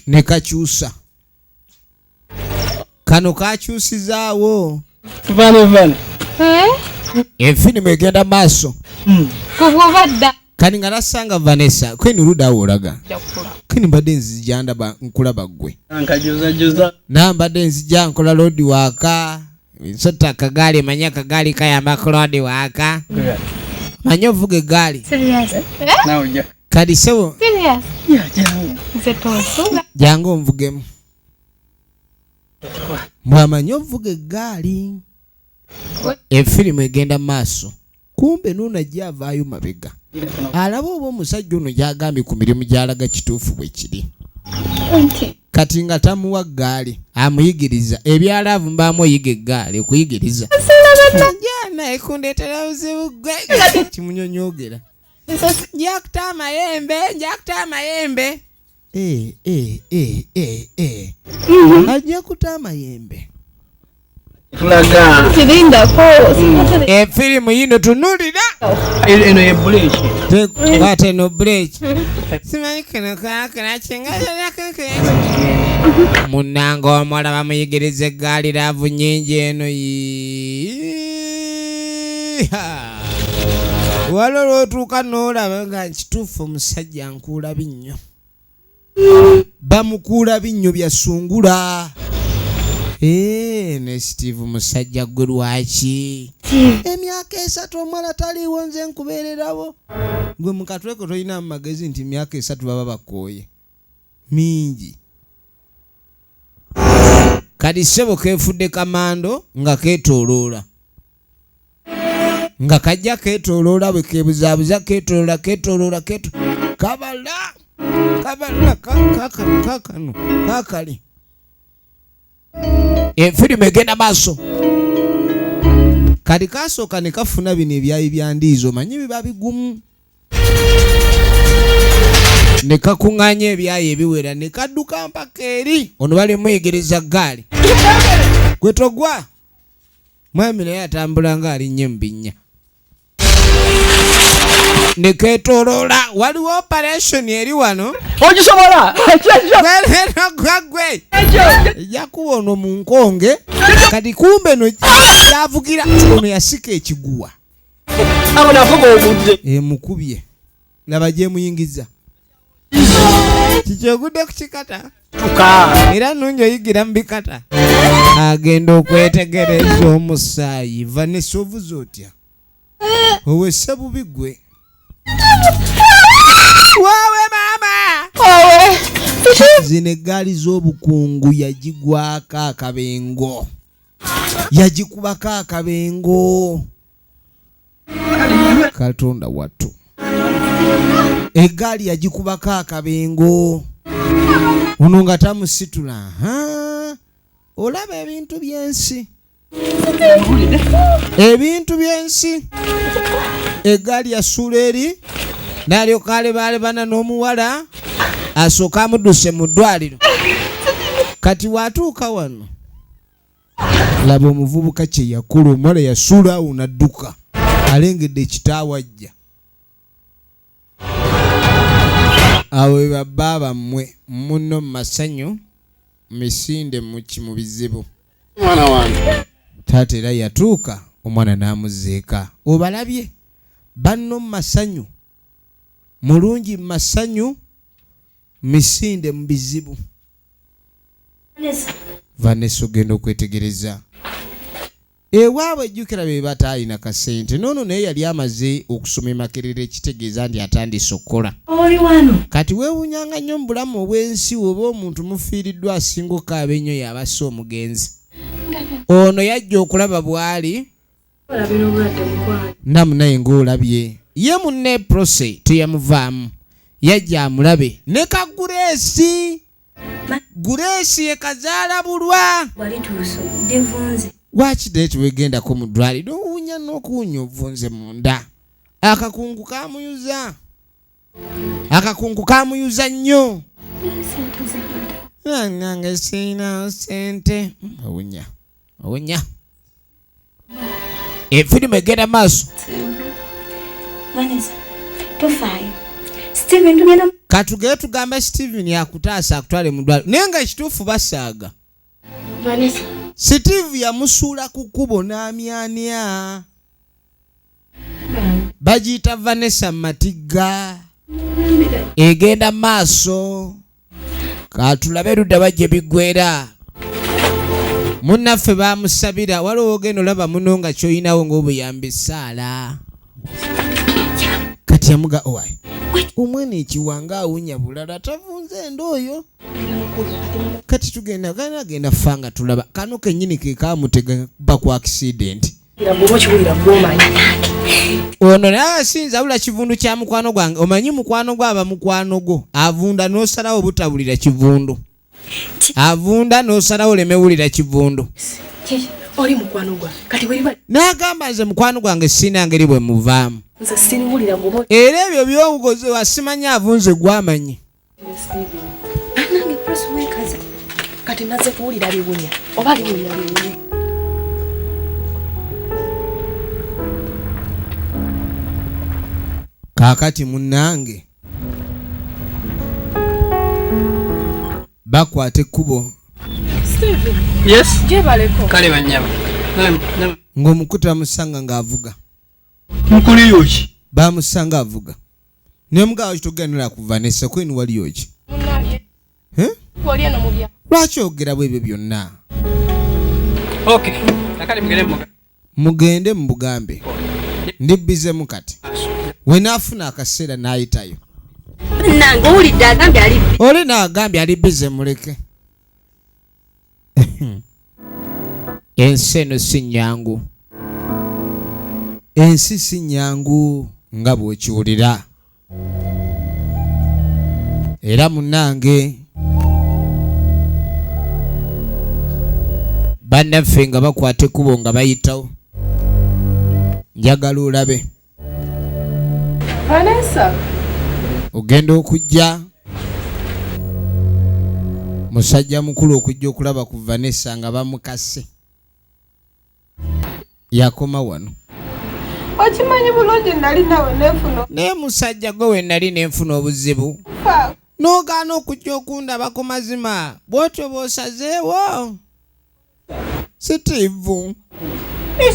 Ne kakyusa. Kano kakyusizaawo. Vano. Enfirimu egenda maaso. Kubadda. Kani nga nasanga Vanessa kweni ludawo olaga. Kweni mbadde nzija ndaba nkulaba ggwe. Ankajuza. Nambadde nzija nkola load waka. Nsota akagaali manya akagaali kayamba kulodi waka. Manya ovuga eggaali. Serious. Nawe ja. Kadi sebo. Serious. Jangu. Nze tonsuga. Jangu onvugemu. Mwamanya ovuga eggaali. Efirimu egenda maaso. Kumbe nuna gyavaayo mabega. alaba oba omusajja ono gyagambye ku mirimu gyalaga kituufu bwe kiri kati nga tamuwa ggaali amuyigiriza ebyalaavu mbaamu oyiga eggaali okuyigiriza jana ekundeetera buzibu gwe kimunyonyogera njakuta amayembe ajja kuta amayembe Tulaga. Firimu yino tunulira Eno ye buleki. Kwate no break. Simanyi kino kakana kingalira kakana. Munango omwala bamuyigiriza eggaali laavu nnyingi eno waliwo lw'otuuka n'olaba nga kituufu omusajja nkuula binnyo. Bamukuula binnyo bya sungula. Ne Steve musajja gwe lwaki? Emyaka 3 omwala taliwo nze nkubeererawo. Gwe mukatweko tolina mu magezi nti emyaka 3 baba bakooye. Mingi. Kati ssebo keefudde kamando nga keetooloola. Nga kajja keetooloola bwe keebuzaabuza keetooloola kabala kakali. Firimu egenda maaso. Kati kasooka ne kafuna bino ebyayi bya ndiizo manyi biba bigumu. Ne kakuŋŋaanya ebyayi ebiwera ne kadduka mpaka eri ono bali muyigiriza ggaali. Gwe togwa. Mwami naye atambula ng'alinnye mu binnya. Ne keetooloola waliwo operation eri wano. Ogisobola. Gwe yakuba ono mu nkonge kati kumbe no yavugira ono yasika ekiguwa. Abona avuga obudde. Mukubye. Laba gye muyingiza. Kikyogudde ku kikata. Tuka. Era nungi oyigira mu bikata. Agenda okwetegereza omusaayi. Vanessa ovuze otya? Owesse bubi gwe. Wawe mama! Wawe! Zino eggaali z'obukungu yagigwako akabengo. Yagikubako akabengo. Katonda wattu. Eggaali yagikubako akabengo. Ono nga tamusitula. Olaba ebintu by'ensi. Ebintu by'ensi. Eggaali yasula eri. N'alyoka alebaalebana n'omuwala. Asooka amudduse mu ddwaliro. Kati watuuka wano. Laba omuvubuka kye yakula omuwala yasula awo n'adduka. Alengedde ekitaawo ajja. Awo we babba bammwe munno mu masanyu misinde mu bizibu. Mwana wange. Taata era yatuuka omwana n'amuzeeka. Obalabye banno mu masanyu mulungi mu masanyu misinde mu bizibu. Vanessa ogenda okwetegereza. Ewaabwe ejjukira be bataalina kasente. Noono naye yali amaze okusoma Makerere ekitegeeza nti atandise okukola. Kati weewuunyanga nnyo mu bulamu obw'ensi oba omuntu mufiiriddwa asinga okaaba ennyo yabassa omugenzi. Ono yajja okulaba bw'ali. Namu naye ng'olabye. Ye munne Prose teyamuvaamu. Yajja amulabe. Ne ka Grace ekazaala bulwa. Lwaki deetu wegendako mu ddwaliro owunya n'okuwunya ovunze munda. Akakungu kamuyuza nnyo. Nange sirinawo sente. Owunya. Firimu egenda maaso. Katugere tugambe Steven yakutaasa akutwale mu ddwaliro. Naye nga ekituufu basaaga. Steve yamusuula ku kkubo n'amyanya. Bagiyita Vanessa Matigga. Egenda maaso. Katulabe ludda bajje biggwera. Munnaffe baamusabira waliwo ogenda olaba muno nga ky'olinawo ng'obuyambi saala. Kati yamuga owaayi. Omwana ekiwanga awunya bulala tavunze ndooyo. Kati tugenda fanga tulaba. Kano kennyini ke kaamutega ba ku accident. ono nawe sinza bula kivundu kya mukwano gwange. Omanyi mukwano gwaba mukwano gwo avunda n'osalawo butabulira kivundu. Avunda n'osalawo olemewulira kivundu. Oli mukwano gwa kati bwe liba N'agamba nze mukwano gwange sina ngeri bwe muvaamu. nze siniwulira ngoba Era ebyo by'obugozi wasimanya avunze gwamanyi. nange press wekaze kati naze kuwulira biwunya oba liwunya liwunya. Kaakati munnange bakwata ekkubo Steven Yes. je baleko Kale banyama. ng'omukutu bamusanga ng'avuga. Mukuli yoki. Bamusanga avuga. Naye mugabo kitoganira ku Vanessa kwenu waliyo ki? wali eno mubya Lwaki ogera bwebyo byonna? Okay. Nakale mugere muga. Mugende mu Bugambe. Ndibbizemu kati. We naafuna akaseera n'ayitayo. Nange owulidde agambye ali Oli n'agambye ali bize muleke. Ensi eno si nnyangu. Ensi si nnyangu nga bw'okiwulira. Era munnange bannaffe nga bakwata ekkubo nga bayitawo. Njagala olabe. Vanessa Ogenda okujja musajja mukulu okujja okulaba ku Vanessa nga bamukase. Yakoma wano. okimanyi bulungi nali nawe nefuna Naye musajja gwe we nali nenfuna obuzibu. N'ogaana okujja okundabako mazima. Bw'otyo bw'osazeewo. Steve.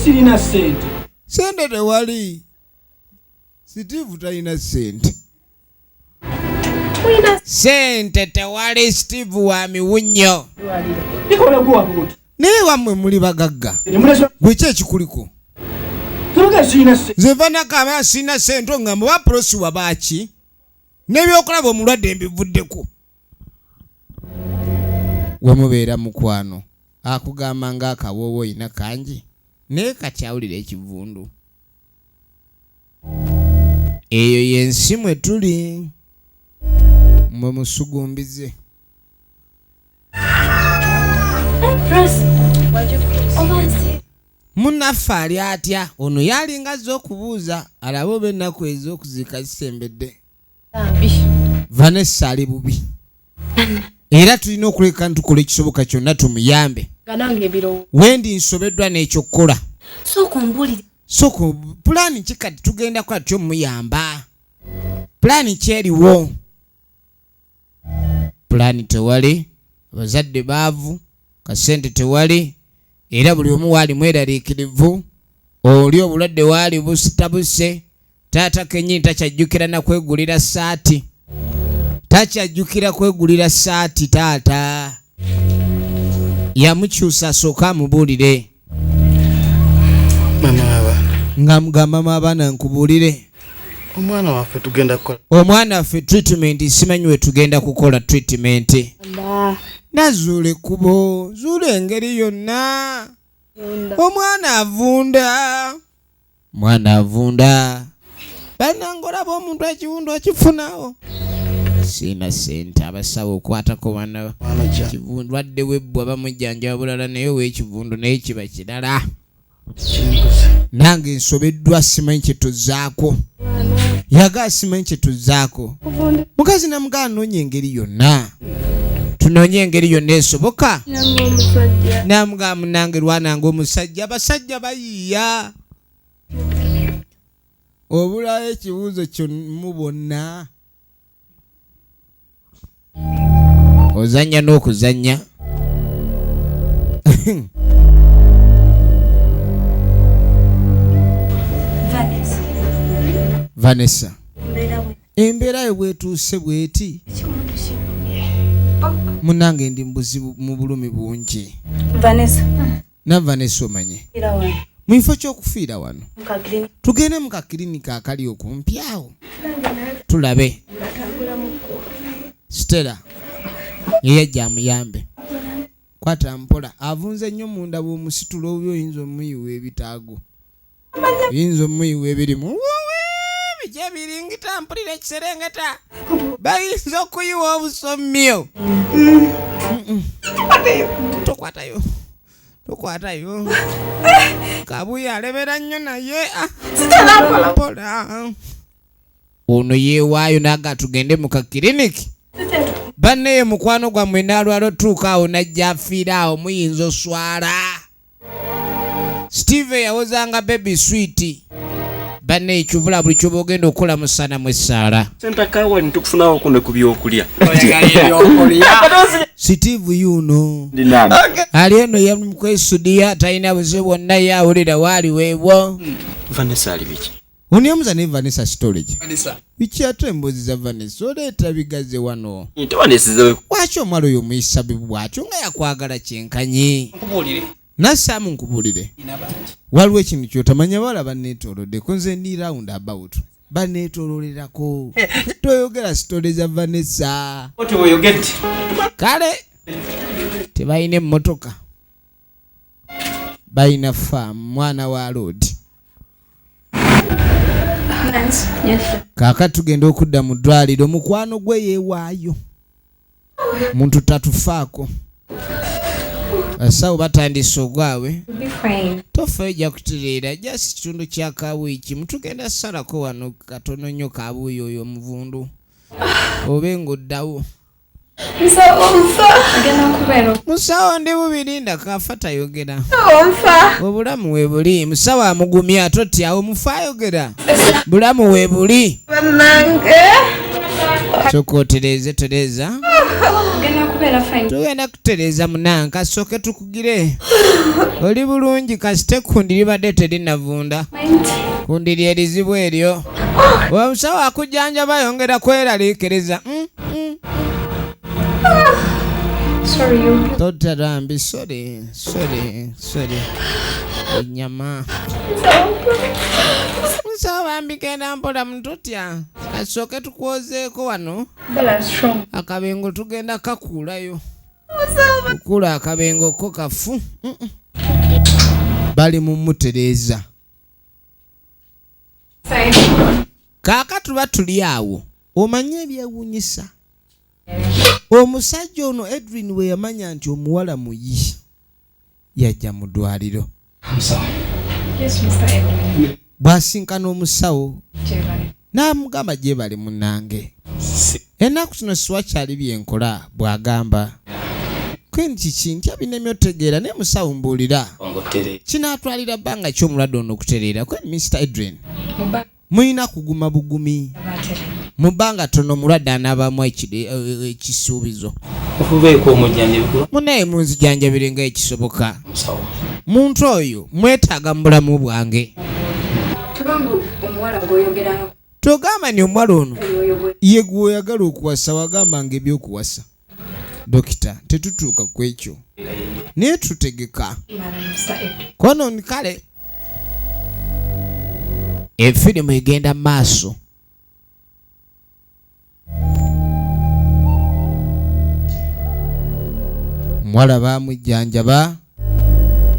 Sirina ssente. Sente tewali. Steve talina sente. Sente tewali. Steve wa miwunyo. Bikola kuwa kutu. Naye wammwe muli bagagga. Nemulesa. Gwe ki ekikuliko? Turuka sirina ssente. Nze vanakama sina sente ngamba baprosi wabaaki. N'ebyokulaba omulwadde mbivuddeko. We mubeera mukwano. Akugamba ng'akawoowo oyina kangi. Naye kati awulira ekivundu. Eyo y'ensi mwe tuli. Mwe musugumbize. Munnaffe ali atya? Ono yalinga azze okubuuza alabe oba ennaku ez'okuziika zisembedde. Vanessa ali bubi. Era tulina okuleka ntukola ekisoboka kyonna tumuyambe. ganange ebiro Wendi nsobeddwa n'ekyokukola. sooka ombulire Soko pulaani ki kati tugenda kwa tyo muyamba? Pulaani ki eriwo? Pulaani tewali, abazadde baavu, kasente tewali, era buli omu waali mweraliikirivu. Oli obulwadde waali busitabuse. Taata kennyini takyajjukira na kwegulira ssaati. Takyajjukira kwegulira ssaati taata. Yamukyusa asooka amubuulire. Mama waba. Nga mugamba abaana nkubuulire. Omwana waffe tugenda kukola. Omwana waffe treatment simanyi we tugenda kukola treatment. Nazuula ekkubo, zuula engeri yonna. Omwana avunda. Mwana avunda. Bannangolaba omuntu ekiwundu okifunawo. Sina sente abasawo okwatako bana. Kivundu wadde webbwa bamujjanjaba bulala naye ow'ekivundu naye kiba kirala. Nange nsobeddwa simanyi kye tuzzaako. Yaga simanyi kye tuzzaako. Mukazi namugaa noonya engeri yonna. Tunoonye engeri yonna esoboka. Namugaa munange lwanange omusajja. Abasajja bayiiya. Obulayo ekibuuzo kyomu bonna. Ozannya n'okuzannya. Vanessa. Embeera yo bwetuuse bweti. Munange ndi mu bulumi bungi. Vanessa Na Vanessa omanye. Mu kifo ky'okufiira wano. Tugende mu kakilinika akali okumpi awo. Tulabe. Stella. Yeyajja amuyambe. Kwata mpola. Avunze nnyo munda bw'omusitula oyo oyinza omuyiwa ebitaago. Oyinza omuyiwa ebirimu. ekyebiringita mpulira ekiserengeta bayinza okuyiwa obusomyo. Tokwatayo Kabuya alebera nnyo naye mpola. Ono yeewaayo naga tugende mu kakiriniki. Banne mukwano gwammwe naalwala otuuka awo najja afiira awo muyinza oswala. Steve yawozanga baby sweet. Banne ekivula buli kyoba ogenda okukola musana mwessaala. Senta kawa nitukufunawo kuno ku byokulya. Steve yuno Dinani. ali eno yamukwesudia talina buzibu bwonna yawulira waali weebwo. Vanessa ali biki? Oni omuza ne Vanessa storage. Biki ate emboozi za Vanessa oleeta bigaze wano. Ntewanesizewe. Lwaki omwala oyo omuyisa bibu bw'atyo nga yakwagala kyenkanyi? Nassaamu nkubulire. Waliwo ekintu kyotamanya bala banneetooloddeko nze ndi round about. Banneetoololerako. Toyogera sitole za Vanessa. Kale tebalina emmotoka. Balina faamu mwana wa loodi. Kaaka tugenda okudda mu ddwaliro mukwano gwe yeewaayo. Muntu tatufaako. Asawo batandise ogwawe. Tofa ejja kutereera jasi kitundu kya kawiiki mutugenda salako wano katono nnyo kabuuyi oyo omuvundu. Obe ng'oddawo. Musawo ndi bubiri ndakafa tayogera. Obulamu we buli. Musawo amugumya atotyawo mufa ayogera. Bulamu we buli. Sokootereze tereza. Tugenda kutereza munanka soke tukugire. Oli bulungi kasite kundi libadde terinavunda. Kundi lyerizibu eryo. Omusawo akujjanjaba yongera kweraliikiriza. Totarambi, sorry. Nyama. Musawo ambigenda mpola mutotya. Kasooke tukwozeeko wano. Akabengo tugenda kakuulayo. Kukula akabengo ko kafu. Bali mumutereza. Kaaka tuba tuli awo. Omanye ebyewuunyisa. Omusajja ono Edwin we yamanya nti omuwala muyi. Yajja mu ddwaliro. Bw'asinkana omusawo. N'amugamba gye bali munnange. Ennaku zino siwakyali byenkola bw'agamba. Kweni kiki ntya binemye otegeera ne musawo mbuulira. Kinaatwalira bbanga ki omulwadde ono okutereera? Kweni Mr. Edwin. Muyina kuguma bugumi. Mu bbanga tono omulwadde anaabamu ekisuubizo. Okubeeko omujjanjabi. Munaye munzijanjabire nga ekisoboka. Muntu oyo mwetaaga mu bulamu bwange. Togamba ni omuwala ono ye gwe oyagala okuwasa wagambanga eby'okuwasa. Dokita tetutuuka ku ekyo. Naye tutegeka. Kono nkale. Efirimu egenda maaso. Mwala baamujjanjaba.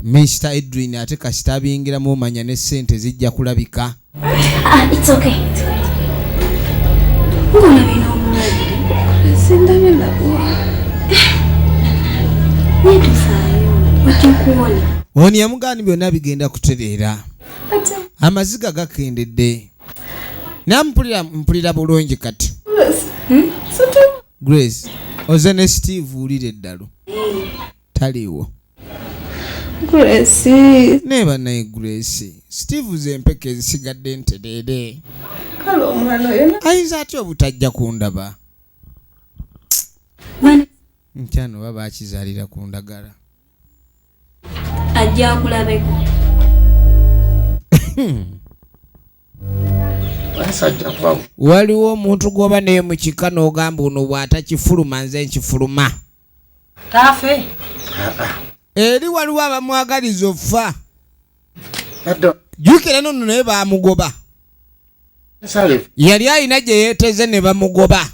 Mr. Edwin ate kasita abingiramu omanya ne ssente zijja kulabika. It's okay. Oni yamugaani byonna bigenda kutereera. Amaziga gakendedde. Nampulira bulungi kati. Grace, oze ne Steve ulire eddalo. Taliiwo. Grace. Neba naye Grace. Steve zempeke ezisigadde ntereere. Kale omwana oyo ayinza atya obutajja kundaba? Nkyano baba akizaalira ku ndagala. Ajja kulabeko. Waliwo omuntu gwoba naye mu kika n'ogamba ono bw'atakifuluma nze nkifuluma. Tafe. Eri waliwo abamwagaliza offa. Jukira nono naye baamugoba. Yali alina gye yeeteze ne bamugoba.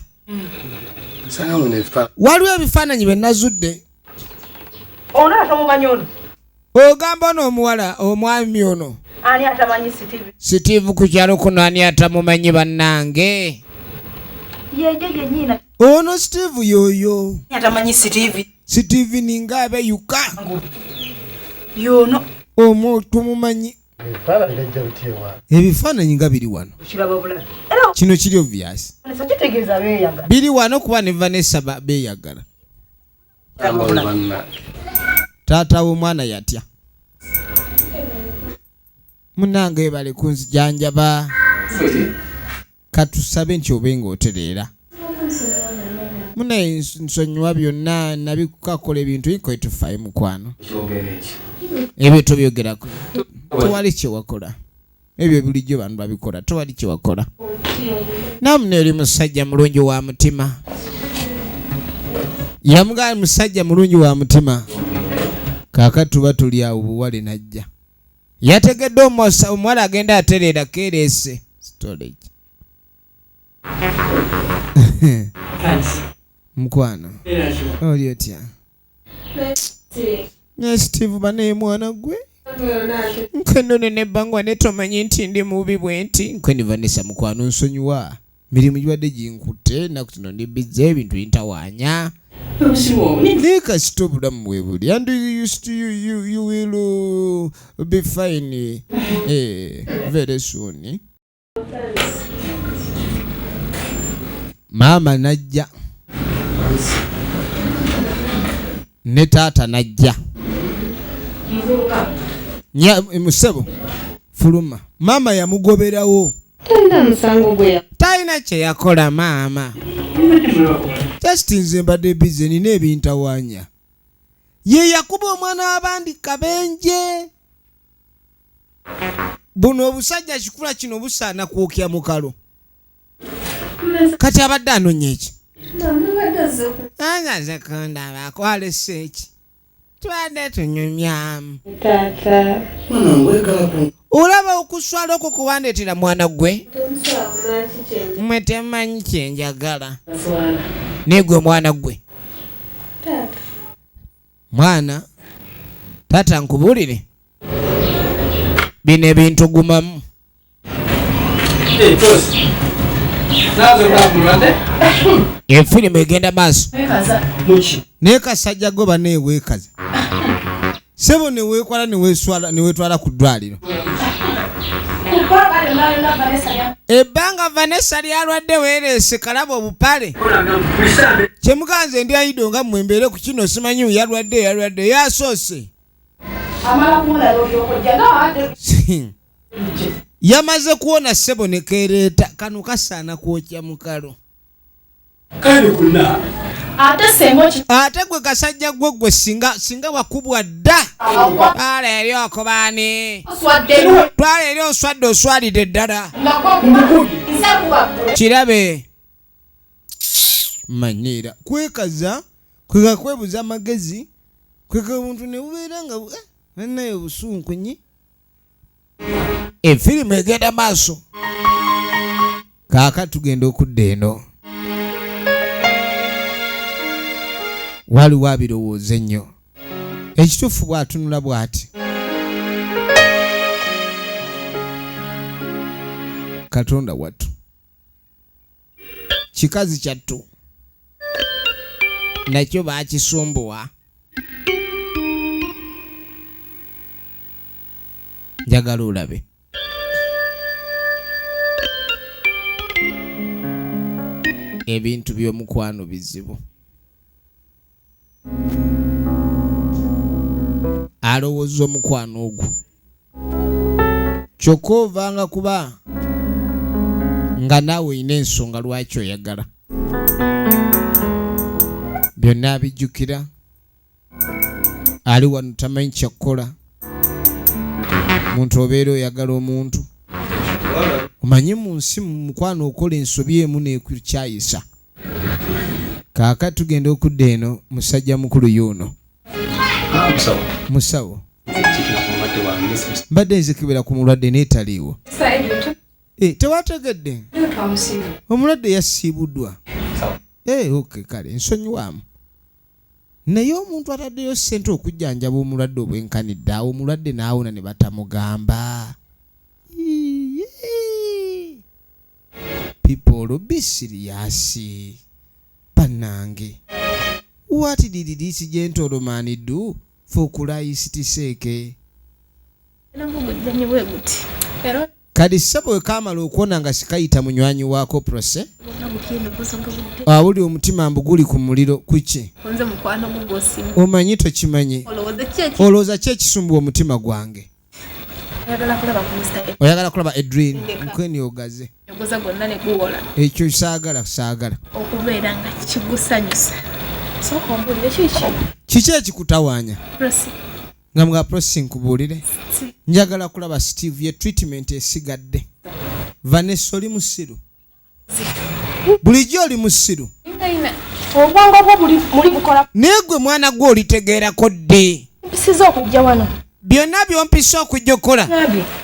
Waliwo ebifaananyi bye nazudde. Ono atamumanyi ono. Ogamba n'omuwala omwami ono. Ani atamanyi Steve ku kyalo kuno ani atamumanyi bannange? Ye nyina. Ono Steve yoyo. Atamanyi Steve. Steve ningabe yuka. Yono. Omuntu mumanyi. Ebifaananyi nga biri wano. Kino kiri obvious. Biri wano kuba ne Vanessa beeyagala. Taata w'omwana yatya. Munange bali kunzijanjaba. Katusabe nti obenga otereera. Munaye nsonyiwa byonna nabikukakola ebintu bikoitufaye mukwano. Ebyo tobyogerako. Tewali kye wakola. Ebyo bulijjo bantu babikola. Tewali kye wakola. Namwe eri musajja mulungi wa mutima. Yamugaa musajja mulungi wa mutima. Kaakati tuba tuli awo buwale najja. Yategedde omuwala agenda atereera kereese. Storage. Mukwano. Oli otya? Ne Steve bane mwana gwe. Nkeno ne bangwa ne tomanyi nti ndi mubi bwenti. Nkweni Vanessa mukwano nsonyiwa. Mirimu gibadde ginkutte naku kino ndi bizze ebintu bintawaanya. Nika stop bulamu bwebuli. And you will be fine very soon. Mama najja. Ne taata najja. Musebo fuluma. Mama yamugoberawo. Talina kye yakola maama. Just nze mbadde busy nina ebintawaanya. Ye yakuba omwana w'abandi kabenje. Buno obusajja kikula kino busaana kwokya mukalo. Kati abadde anoonya eki? Angaze kundaba akwale seeki. Tubadde tunyumyamu. Taata. Olaba okuswala okwo kuwandeetera mwana gwe? Mmwe temanyi kye njagala. Naye gwe mwana gwe. Mwana, taata nkubuulire. Bino ebintu gumamu. Efirimu egenda maaso. Naye kasajja go baneeweekaza. Sebo neweekwala neweetwala ku ddwaliro. Ebbanga Vanessa lyalwadde weereese kalaba obupale. Kyemuganze ndi ayido nga mmwe mbeere ku kino simanyi yalwadde yasoose. Yamaze kuwona Sebo ne keereeta kano kasaana kwokya mukalo. Ate gwe kasajja gwe singa wakubwa dda. Twala eri okubaani. Twala eri oswadde oswalidde ddala. Kirabe. Manyiira. Kwekaza, kweka kwebuza amagezi, kweka omuntu ne bubeera nga naye obusunkunyi. Efirimu egenda maaso. Kaaka tugenda okudda eno. Waliwo abirowooza ennyo. Ekituufu bw'atunula bw'ati. Katonda wattu. Kikazi kyattu. Nakyo baakisumbuwa. Njagala olabe. Ebintu by'omukwano bizibu. Alowooza omukwano ogwo. Kyokka ovanga kuba nga naawe olina ensonga lwaki oyagala. Byonna abijjukira. Ali wano tamanyi kyakukola. Muntu obeera oyagala omuntu. Omanyi mu nsi mu mukwano okola ensobi emu n'ekukyayisa. Kaaka tugenda okudda eno musajja mukulu y'ono. Musawo. Mbadde nzikibira ku mulwadde n'etaliiwo. Tewategedde? Omulwadde yasiibuddwa. Okay, kale nsonyiwaamu. naye omuntu ataddeyo ssente okujjanjaba omulwadde obwenkanidde awo omulwadde n'awona ne batamugamba. People be serious. Bannange. What did this gentleman do for Christ's sake? Kadi sabo kamala okuona nga sikayita munywanyi wako prose. Awuli omutima mbuguli ku muliro kuki? Omanyi tokimanyi. Olowooza ki ekisumbuwa omutima gwange? Oyagala kulaba Edwin nkweni ogaze. Ekyo saagala. Okubeera nga kigusanyusa. Sooka ombulire kiki? Kiki ekikutawaanya? Nga mga processing kubuulire. Njagala kulaba Steve ye treatment esigadde. Vanessa oli musiru. Bulijjo oli musiru. Obwongo bwo muli bukola. Negwe mwana gwe olitegeerako dde. Mpisiza okujja wano. Byonna byompisa okujja okola.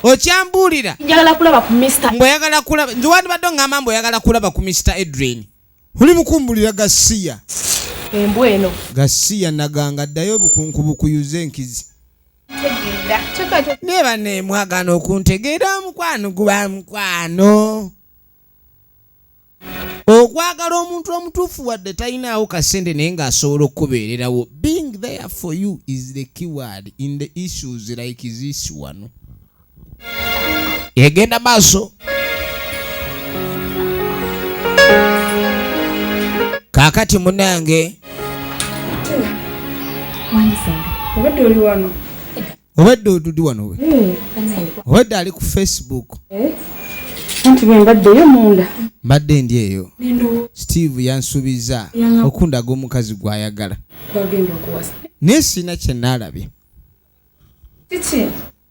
Okyambuulira. Njagala kulaba ku Mr. Mbweyagala kulaba. Nze wandibadde ngamba mbweyagala kulaba ku Mr. Edwin. Oli mukumbulira Gasiya. Embwa eno. Gasiya naganga ddayo bukunku bukuyuze enkizi. Neba ne mwagana okuntegeera mukwano guba mukwano. Okwagala omuntu omutuufu wadde talinawo kasente naye ng'asobola okukubeererawo. Being there for you is the keyword in the issues like this one. Egenda maaso. Kaakati munange. Obadde oli wano. Obadde odudi wano we. Obadde ali ku Facebook. Anti bwe mbaddeyo munda. Mbadde ndi eyo. Steve yansuubiza okundaga omukazi gw'ayagala. Twagenda okuwasa. Naye sina kye naalabye. Kiki?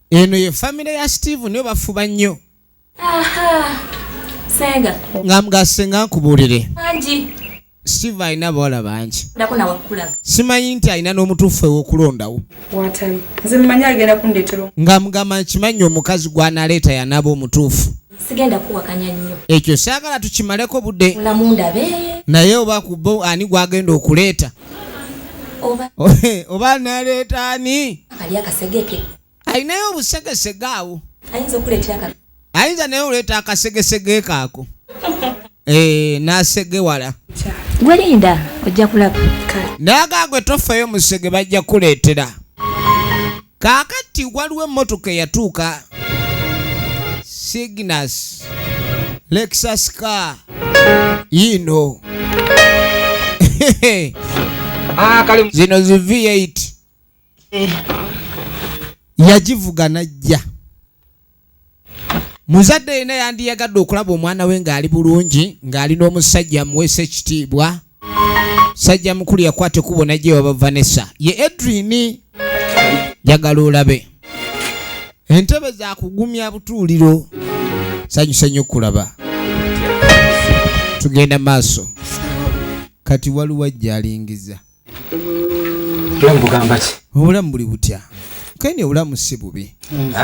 Eno ye famire ya Steve niyo bafuba nnyo. Senga. Ng'amugase nga nkubuulire. Anji. Steve alina bawala bangi. Ndakuna wakulaga. Simanyi nti alina n'omutuufu ew'okulondawo. Watali. Nze mmanyi agenda kundeetera. Ng'amugamba nkimanyi omukazi gw'analeeta yanaba omutuufu. Sigenda kuwakanya nnyo. Ekyo saagala tukimaleko budde. Mulamu ndabe. Naye oba kubo ani gwagenda okuleeta? Oba naleeta ani? Ali akasegeke. Alinayo obusegesege awo. Ayinza okuleetera ka. Ayinza naye oleeta akasegesege kaako. N'asegewala. Gwelinda ojja kulaba. Naagagwe tofeeyo musege bajja kuleetera. Kaakati waliwo emmotoka eyatuuka. Cygnus. Lexus car. Yino. Zino zi V8. Yagivuga najja. Muzadde yena yandiyagadde okulaba omwana we ng'ali bulungi, ng'ali n'omusajja amuweesa ekitiibwa. Sajja mukulu yakwate kubona gye waba Vanessa. Ye Edwin. Jagala olabe. Entebe za kugumya butuuliro. Sanyusa nnyo kulaba. Tugenda maaso. Kati waliwo ajja alingiza. Obulamu bugamba ki? Obulamu buli butya. Kene obulamu si bubi.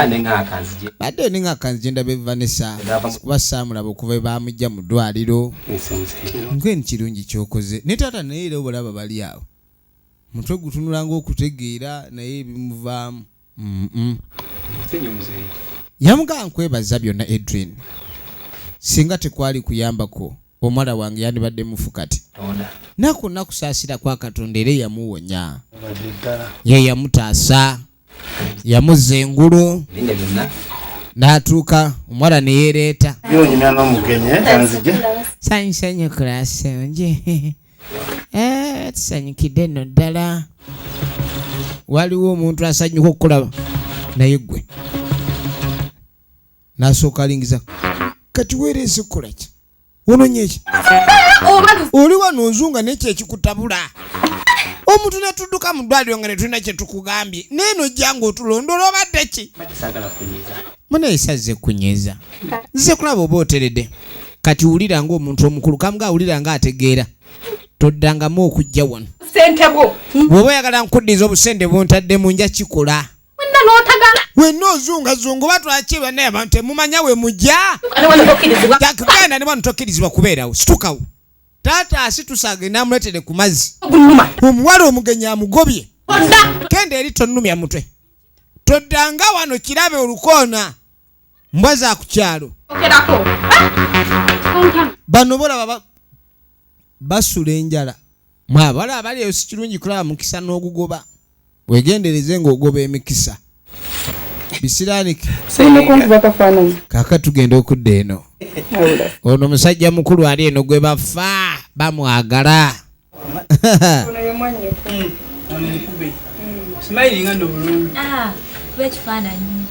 Nenga akanzije. Badde ninga akanzije ndabe Vanessa. Kuba saamulaba okuva baamujja mu ddwaliro. Nkweni kirungi kyokoze. Ne taata naye era obalaba bali awo. Mutwe gutunula ng'okutegeera naye bimuvaamu. Yamugamba nkwebaza byonna Edwin. Singa tekwali kuyambako omwana wange yandibadde mufu kati. Naku nakusaasira kwa Katonda era yamuwonya. Ye yamutaasa. Yamuzza engulu. N'atuuka omwana ne yeereeta. Byonyina n'omugenyi kanzije. Sanyusa nnyo kulasa nje. Tusanyukidde nno ddala. Waliwo omuntu asanyuka okulaba naye gwe n'asooka alingiza kati weereese kukola ki ononye eki oli wano ozunga n'ekyo ekikutabula omuntu ne tudduka mu ddwaliro nga ne tulina kye tukugambye neeno jja ng'otulondola obadde ki munaye sazze kunyiiza nze kulaba oba oteredde kati wulira ng'omuntu omukulu kamuga awulira ng'ategeera toddangamu okujja wano Sente bwo. Bw'oba oyagala nkuddiza obusente bw'ontadde nja kikola. Wenna n'otagala. Wenna ozungazunga oba twakiba naye abantu temumanya we mujja. Ani wano tokkirizibwa. Genda ne wano tokkirizibwa kubeerawo. Situkawo. taata asitusage namuletere ku mazzi omuwala omugenyi amugobye kenda eri tonnumya mutwe toddanga wano kirabe olukoona mbwa za ku kyalo bano bolaba basula enjala mwabala abali eyo si kirungi kulaba mukisa n'ogugoba wegendereze ng'ogoba emikisa bisiraanike kaaka tugenda okudda eno ono musajja mukulu ali eno gwe bafa bamwagala Smiling ando bulungi. Wekifaananyi.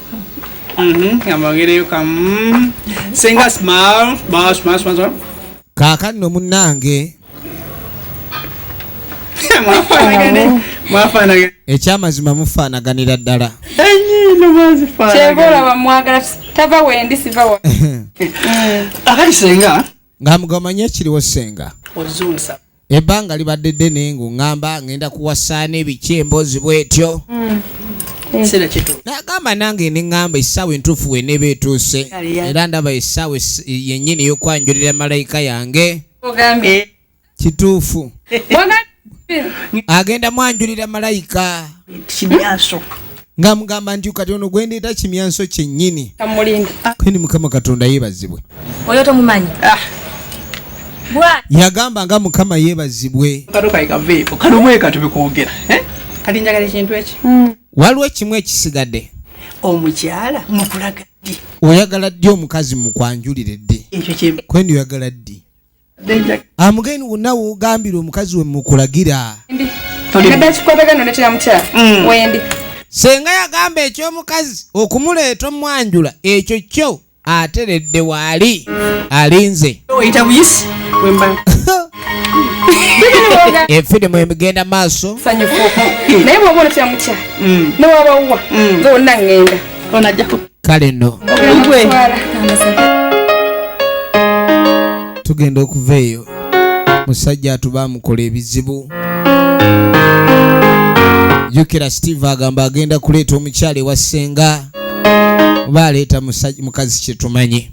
Amagereyo kam. Senga smile, smile. kaaka nno munnange Mwafanagane. ekyamazima mufaanaganira ddala Kyebola bamwagala tava wendi siva wa. Akati senga. ng'amugomanye ekiriwo senga Ozunsa. ebbanga libadde ddene ng'oŋŋamba ngenda kuwasaana ebikyemboozi bw'etyo Sera kitu. n'agamba nange ne ŋŋamba essaawa entuufu w'eneeba etuuse era ndaba essaawa yennyini y'okwanjulira malayika yange Ogambye. kituufu Mwagala. agenda mwanjulira malayika Kimyaso. ng'amugamba nti kati ono gwendeeta kimyanso kyennyini Kamulindi. kwendi mukama katonda yeebazibwe Oyo tomumanyi. Bwa. yagamba nga mukama yeebazibwe Karuka ikavepo. Karumweka tubikuogera. Kati njagala ekintu eki. waliwo ekimu ekisigadde Omukyala mukulaga ddi. oyagala ddi omukazi mukwanjulire ddi Ekyo kimbe. kwendi oyagala ddi amugeni wonna woogambira omukazi we mukulagira Kada kikwatagano ne kyamukyala. Wendi. senga yagamba eky'omukazi okumuleeta omwanjula ekyo kyo ateredde waali alinze Oyita buyisi. Wemba. efirimu emigenda maaso Sanyufu. Naye bw'oba ono kyamukyala. Ne wabawuwa. Nze wonna ŋŋenda. Onajjako. kale nno tugenda okuva eyo musajja atuba amukola ebizibu jukira Steve agamba agenda kuleeta omukyala ewa senga oba aleeta mukazi kyetumanyi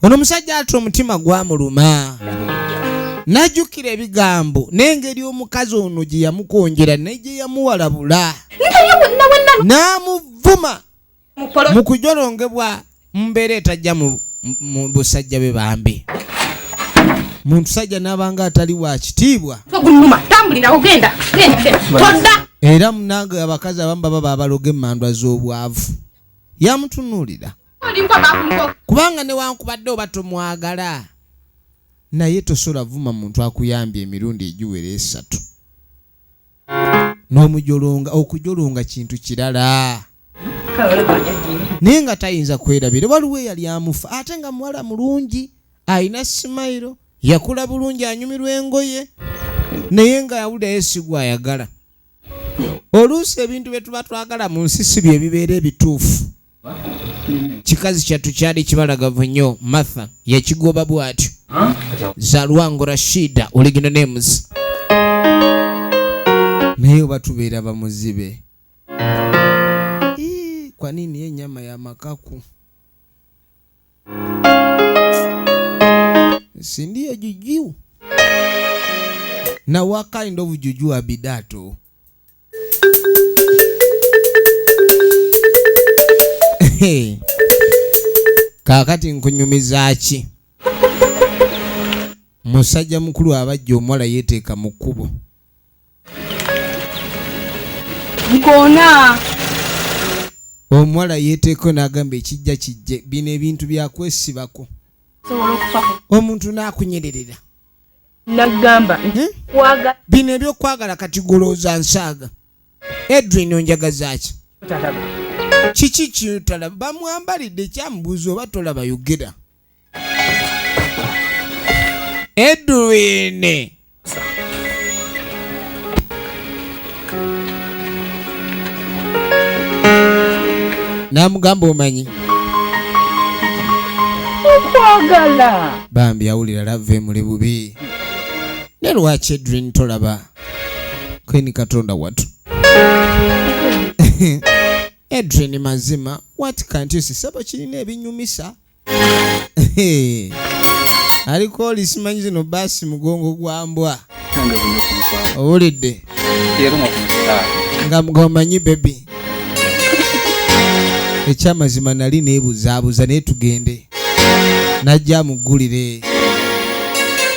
ono musajja ati omutima gwamuluma najjukira ebigambo n'engeri omukazi ono gye yamukonjera ne gye yamuwalabula n'amuvuma mu kujolongebwa mumbeera etajja mu busajja be bambi muntu sajja n'abanga atali wa kitiibwa Tambulira ogenda. Todda. era munange abakazi abamu baba babaloga emmandwa z'obwavu yamutunuulira kubanga newankubadde oba tomwagala naye tosobola vuma muntu akuyambye emirundi egiwera 3 n'omujolonga okujolonga kintu kirala naye nga tayinza kwerabira waliwo eyali amufa ate nga muwala mulungi ayina simayiro yakula bulungi anyumirwa engoye naye nga yawulira yesigwa ayagala oluusi ebintu bye tuba twagala mu nsi si bye bibeera ebituufu kikazi kyattu kyali kibalagavu nnyo Martha yakigoba bw'atyo Zalwango Rashida original names naye oba tubeera bamuzibe kwa nini enyama ya makaku si ndiyo juju na what kind of juju abidato kakati nkunyumiza ki musajja mukulu abajja omuwala yeeteeka mu kkubo Nkona. omuwala yeeteeko n'agamba ekijja kijje bino ebintu byakwesibako omuntu n'akunyererera Nagamba. Kwaga. bino ebyokwagala kati golooza nsaaga Edwin onjagaza ki kiki kyotala bamwambalidde ekyamubuuza oba tolaba yogera Edwin namugamba omanyi Kwagala. bambi awulira lave muli bubi ne lwaki Edwin tolaba kweni katonda watu Edwin mazima what can't you see sabo kirina ebinyumisa aliko lisimanyi zino basi mugongo gwa mbwa. Nange bino kumukwa. Owulidde? Leero mu kumukwa. Nga mugomanyi baby. Ekyamazima nali neebuzaabuza naye tugende. Najja muggulire.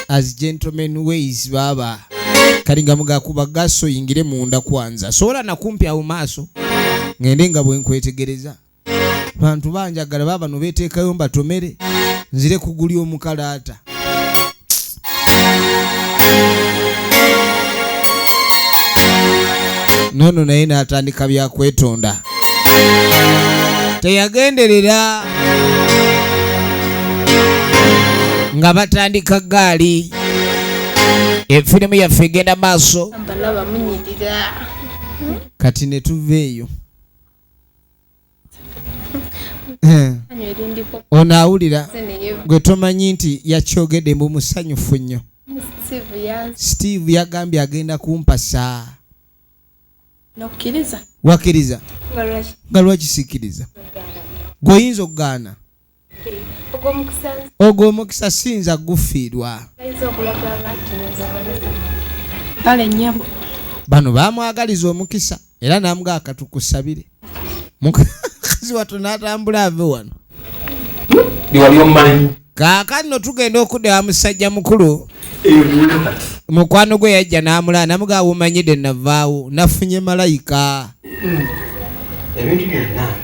As gentlemen ways baba. Kali nga mugakuba gaso yingire munda kwanza. Sola nakumpi awo maaso. Ngende nga bwe nkwetegereza. Bantu banjagala baba no beteekayo mbatomere. Nzire kugulya omukalaata. Nono naye n'atandika bya kwetonda. Teyagenderera. Nga batandika gaali. Efirimu yaffe egenda maaso. Mbalaba munyirira. Kati ne tuveeyo. Ono awulira gwe tomanyi nti yakyogedde mbu musanyufu nnyo. Steve yagambye agenda kumpasa. Nokkiriza. Wakkiriza? Nga lwaki sikkiriza? Gw'oyinza okugaana? Ogwo omukisa siyinza gufiirwa. Kale nnyabo. Bano baamwagaliza omukisa era namugaa katukusabire. Mukazi wattu n'atambula ave wano. Wali omumanyi. Kaakano tugenda okudda musajja mukulu. Mukwano gwe yajja n'amulaa namugaa wumanyidde navaawo nafunye malayika. Ebintu byonna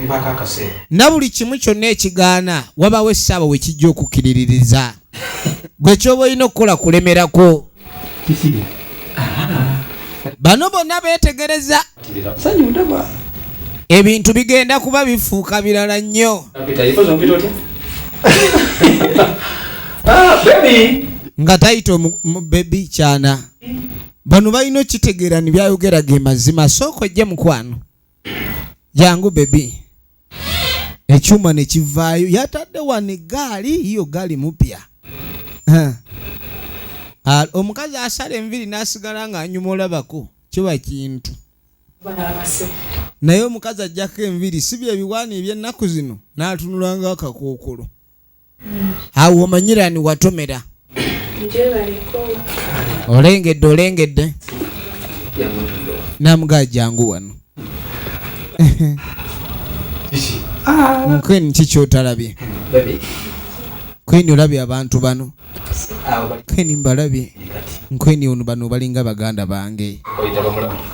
bibako akaseera. Na buli kimu kyonna ekigaana wabawo essaawa we kijja okukiriririza. Gwe ky'oba olina okukola kulemerako. Bano bonna beetegereza. Sanyu ndaba. Ebintu bigenda kuba bifuuka birala nnyo. Baby. Nga tayita baby kyana. Bano balina okitegeera ne byayogera ge mazima. Sooka ojje mukwano. Jangu baby. Ekyuma ne kivaayo. Yatadde wano eggaali, iyo gaali mupya. Omukazi asala enviri n'asigala ng'anyuma olabako. Kiba kintu. Naye omukazi ajjako enviri si bye biwaani eby'ennaku zino n'atunula ng'akakookolo. Awo omanyira ni watomera. Olengedde. Namugaa jangu wano. Nkweni kiki otalabye? Nkweni olabye abantu bano. Nkweni mbalabye. Nkweni ono bano balinga baganda bange.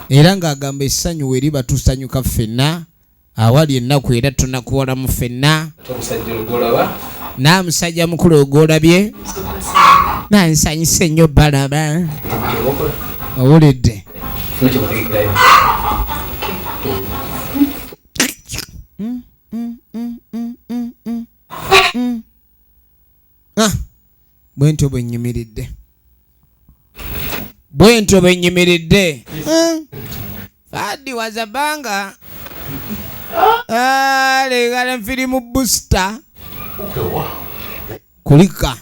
Era ng'agamba essanyu we liba tusanyuka ffenna. Awali ennaku era tunakuwolamu ffenna. N'amusajja mukulu ogwolabye. Nansanyuse nnyo balaba. Owulidde? Bwentyo bwennyimiridde. Fadi wazabanga. Legala nfirimu booster. Kulika.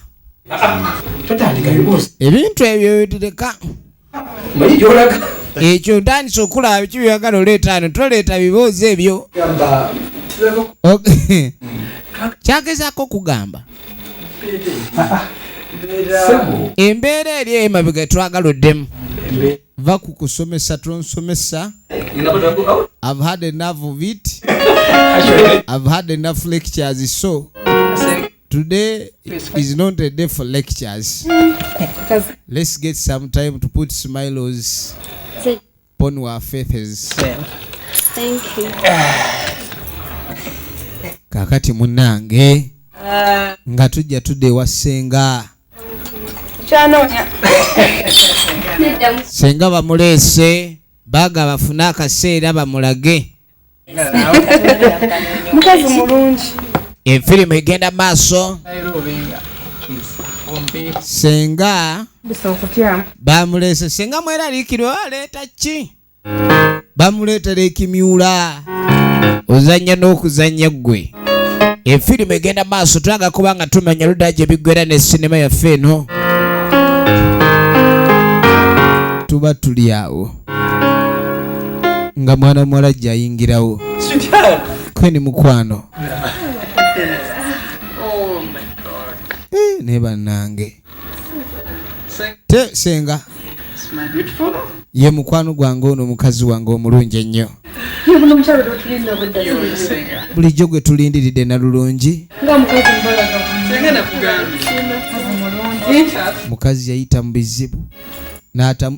Ebintu ebyo bitireka. Ekyo ntandise okulaba kibyagala oleeta ano toleeta biboozi ebyo. Kyagezaako okugamba. Embeera eri emabega twagala oddemu. Va ku kusomesa tonsomesa. I've had enough of it. I've had enough lectures, so today is not a day for lectures. Let's get some time to put smiles upon our faces. Thank you. Kakati munange nga tujja tudde ewa Ssenga. Kyanoonya. Ssenga bamuleese baga bafune akaseera bamulage. Mukazi mulungi. Enfirimu egenda maaso. Ssenga bamuleese. Ssenga mweraliikirwe baleeta ki? Bamuleetera ekimyula. Ozannya n'okuzannya ggwe. Enfirimu egenda maaso tulaga kuba nga tumanya ludda gye biggwera ne sinema yaffe eno. Tuba tuli awo nga mwana muwala ajja ayingirawo. Kweni mukwano. ne bannange senga My beautiful. ye mukwano gwange ono mukazi wange omulungi ennyo Buno mukyalo tulinda obudde. Senga. bulijjo gwe tulindiridde na lulungi Nga mukazi mbalaga. Senga nakugambye. mukazi yayita mu bizibu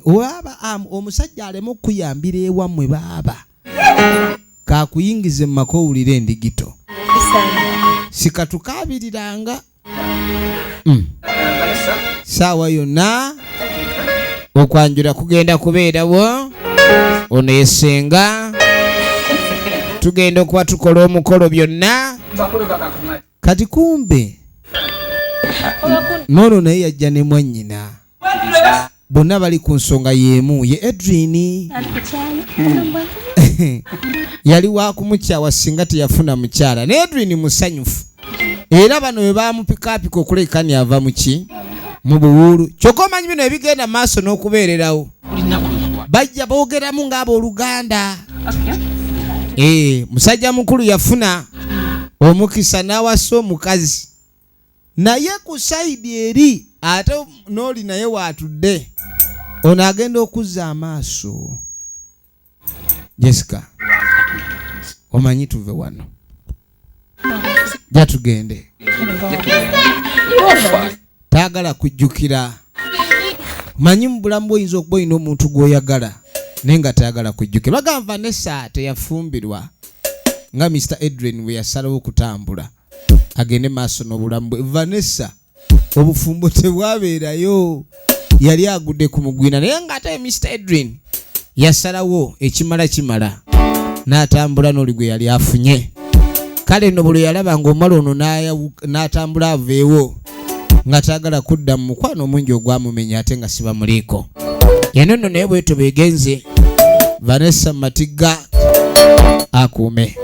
oaba omusajja aleme okuyambira ewammwe baaba kakuyingize mu maka owulire endigito sikatukabiriranga saawa yonna okwanjula kugenda kubeerawo ono yesenga tugenda okuba tukola omukolo byonna kati kumbe nono naye yajja ne mwannyina bonna bali ku nsonga y'emu ye Edwin yali wakumukyawa singa teyafuna mukyala ne Edwin musanyufu era bano bwe bamupikaapika okulekani ava muki mu buwuulu kyokka omanyi bino ebigenda maaso n'okubeererawo bajja boogeramu ng'abooluganda musajja mukulu yafuna omukisa n'awasa omukazi naye ku sayidi eri ate n'oli naye waatudde ono agenda okuzza amaaso. Jessica omanyi tuve wano jatugende taagala kujjukira manyi mu bulamu bwoyinza okuba olina omuntu gw'oyagala naye nga tayagala kujjukira. Bagamba Vanessa teyafumbirwa nga Mr. Edwin bwe yasalawo okutambula agende maaso n'obulamu bwe. Vanessa obufumbo tebwabeerayo yali agudde ku mugwina naye ng'ate Mr. Edwin yasalawo ekimala kimala n'atambula n'oli gwe yali afunye. Kale nno buli yalaba ng'omala ono n'atambula aveewo nga taagala kudda mu mukwano omungi ogwamumenya ate nga siba muliiko. Yeno nno naye bwetyo beegenze Vanessa Matigga akuume.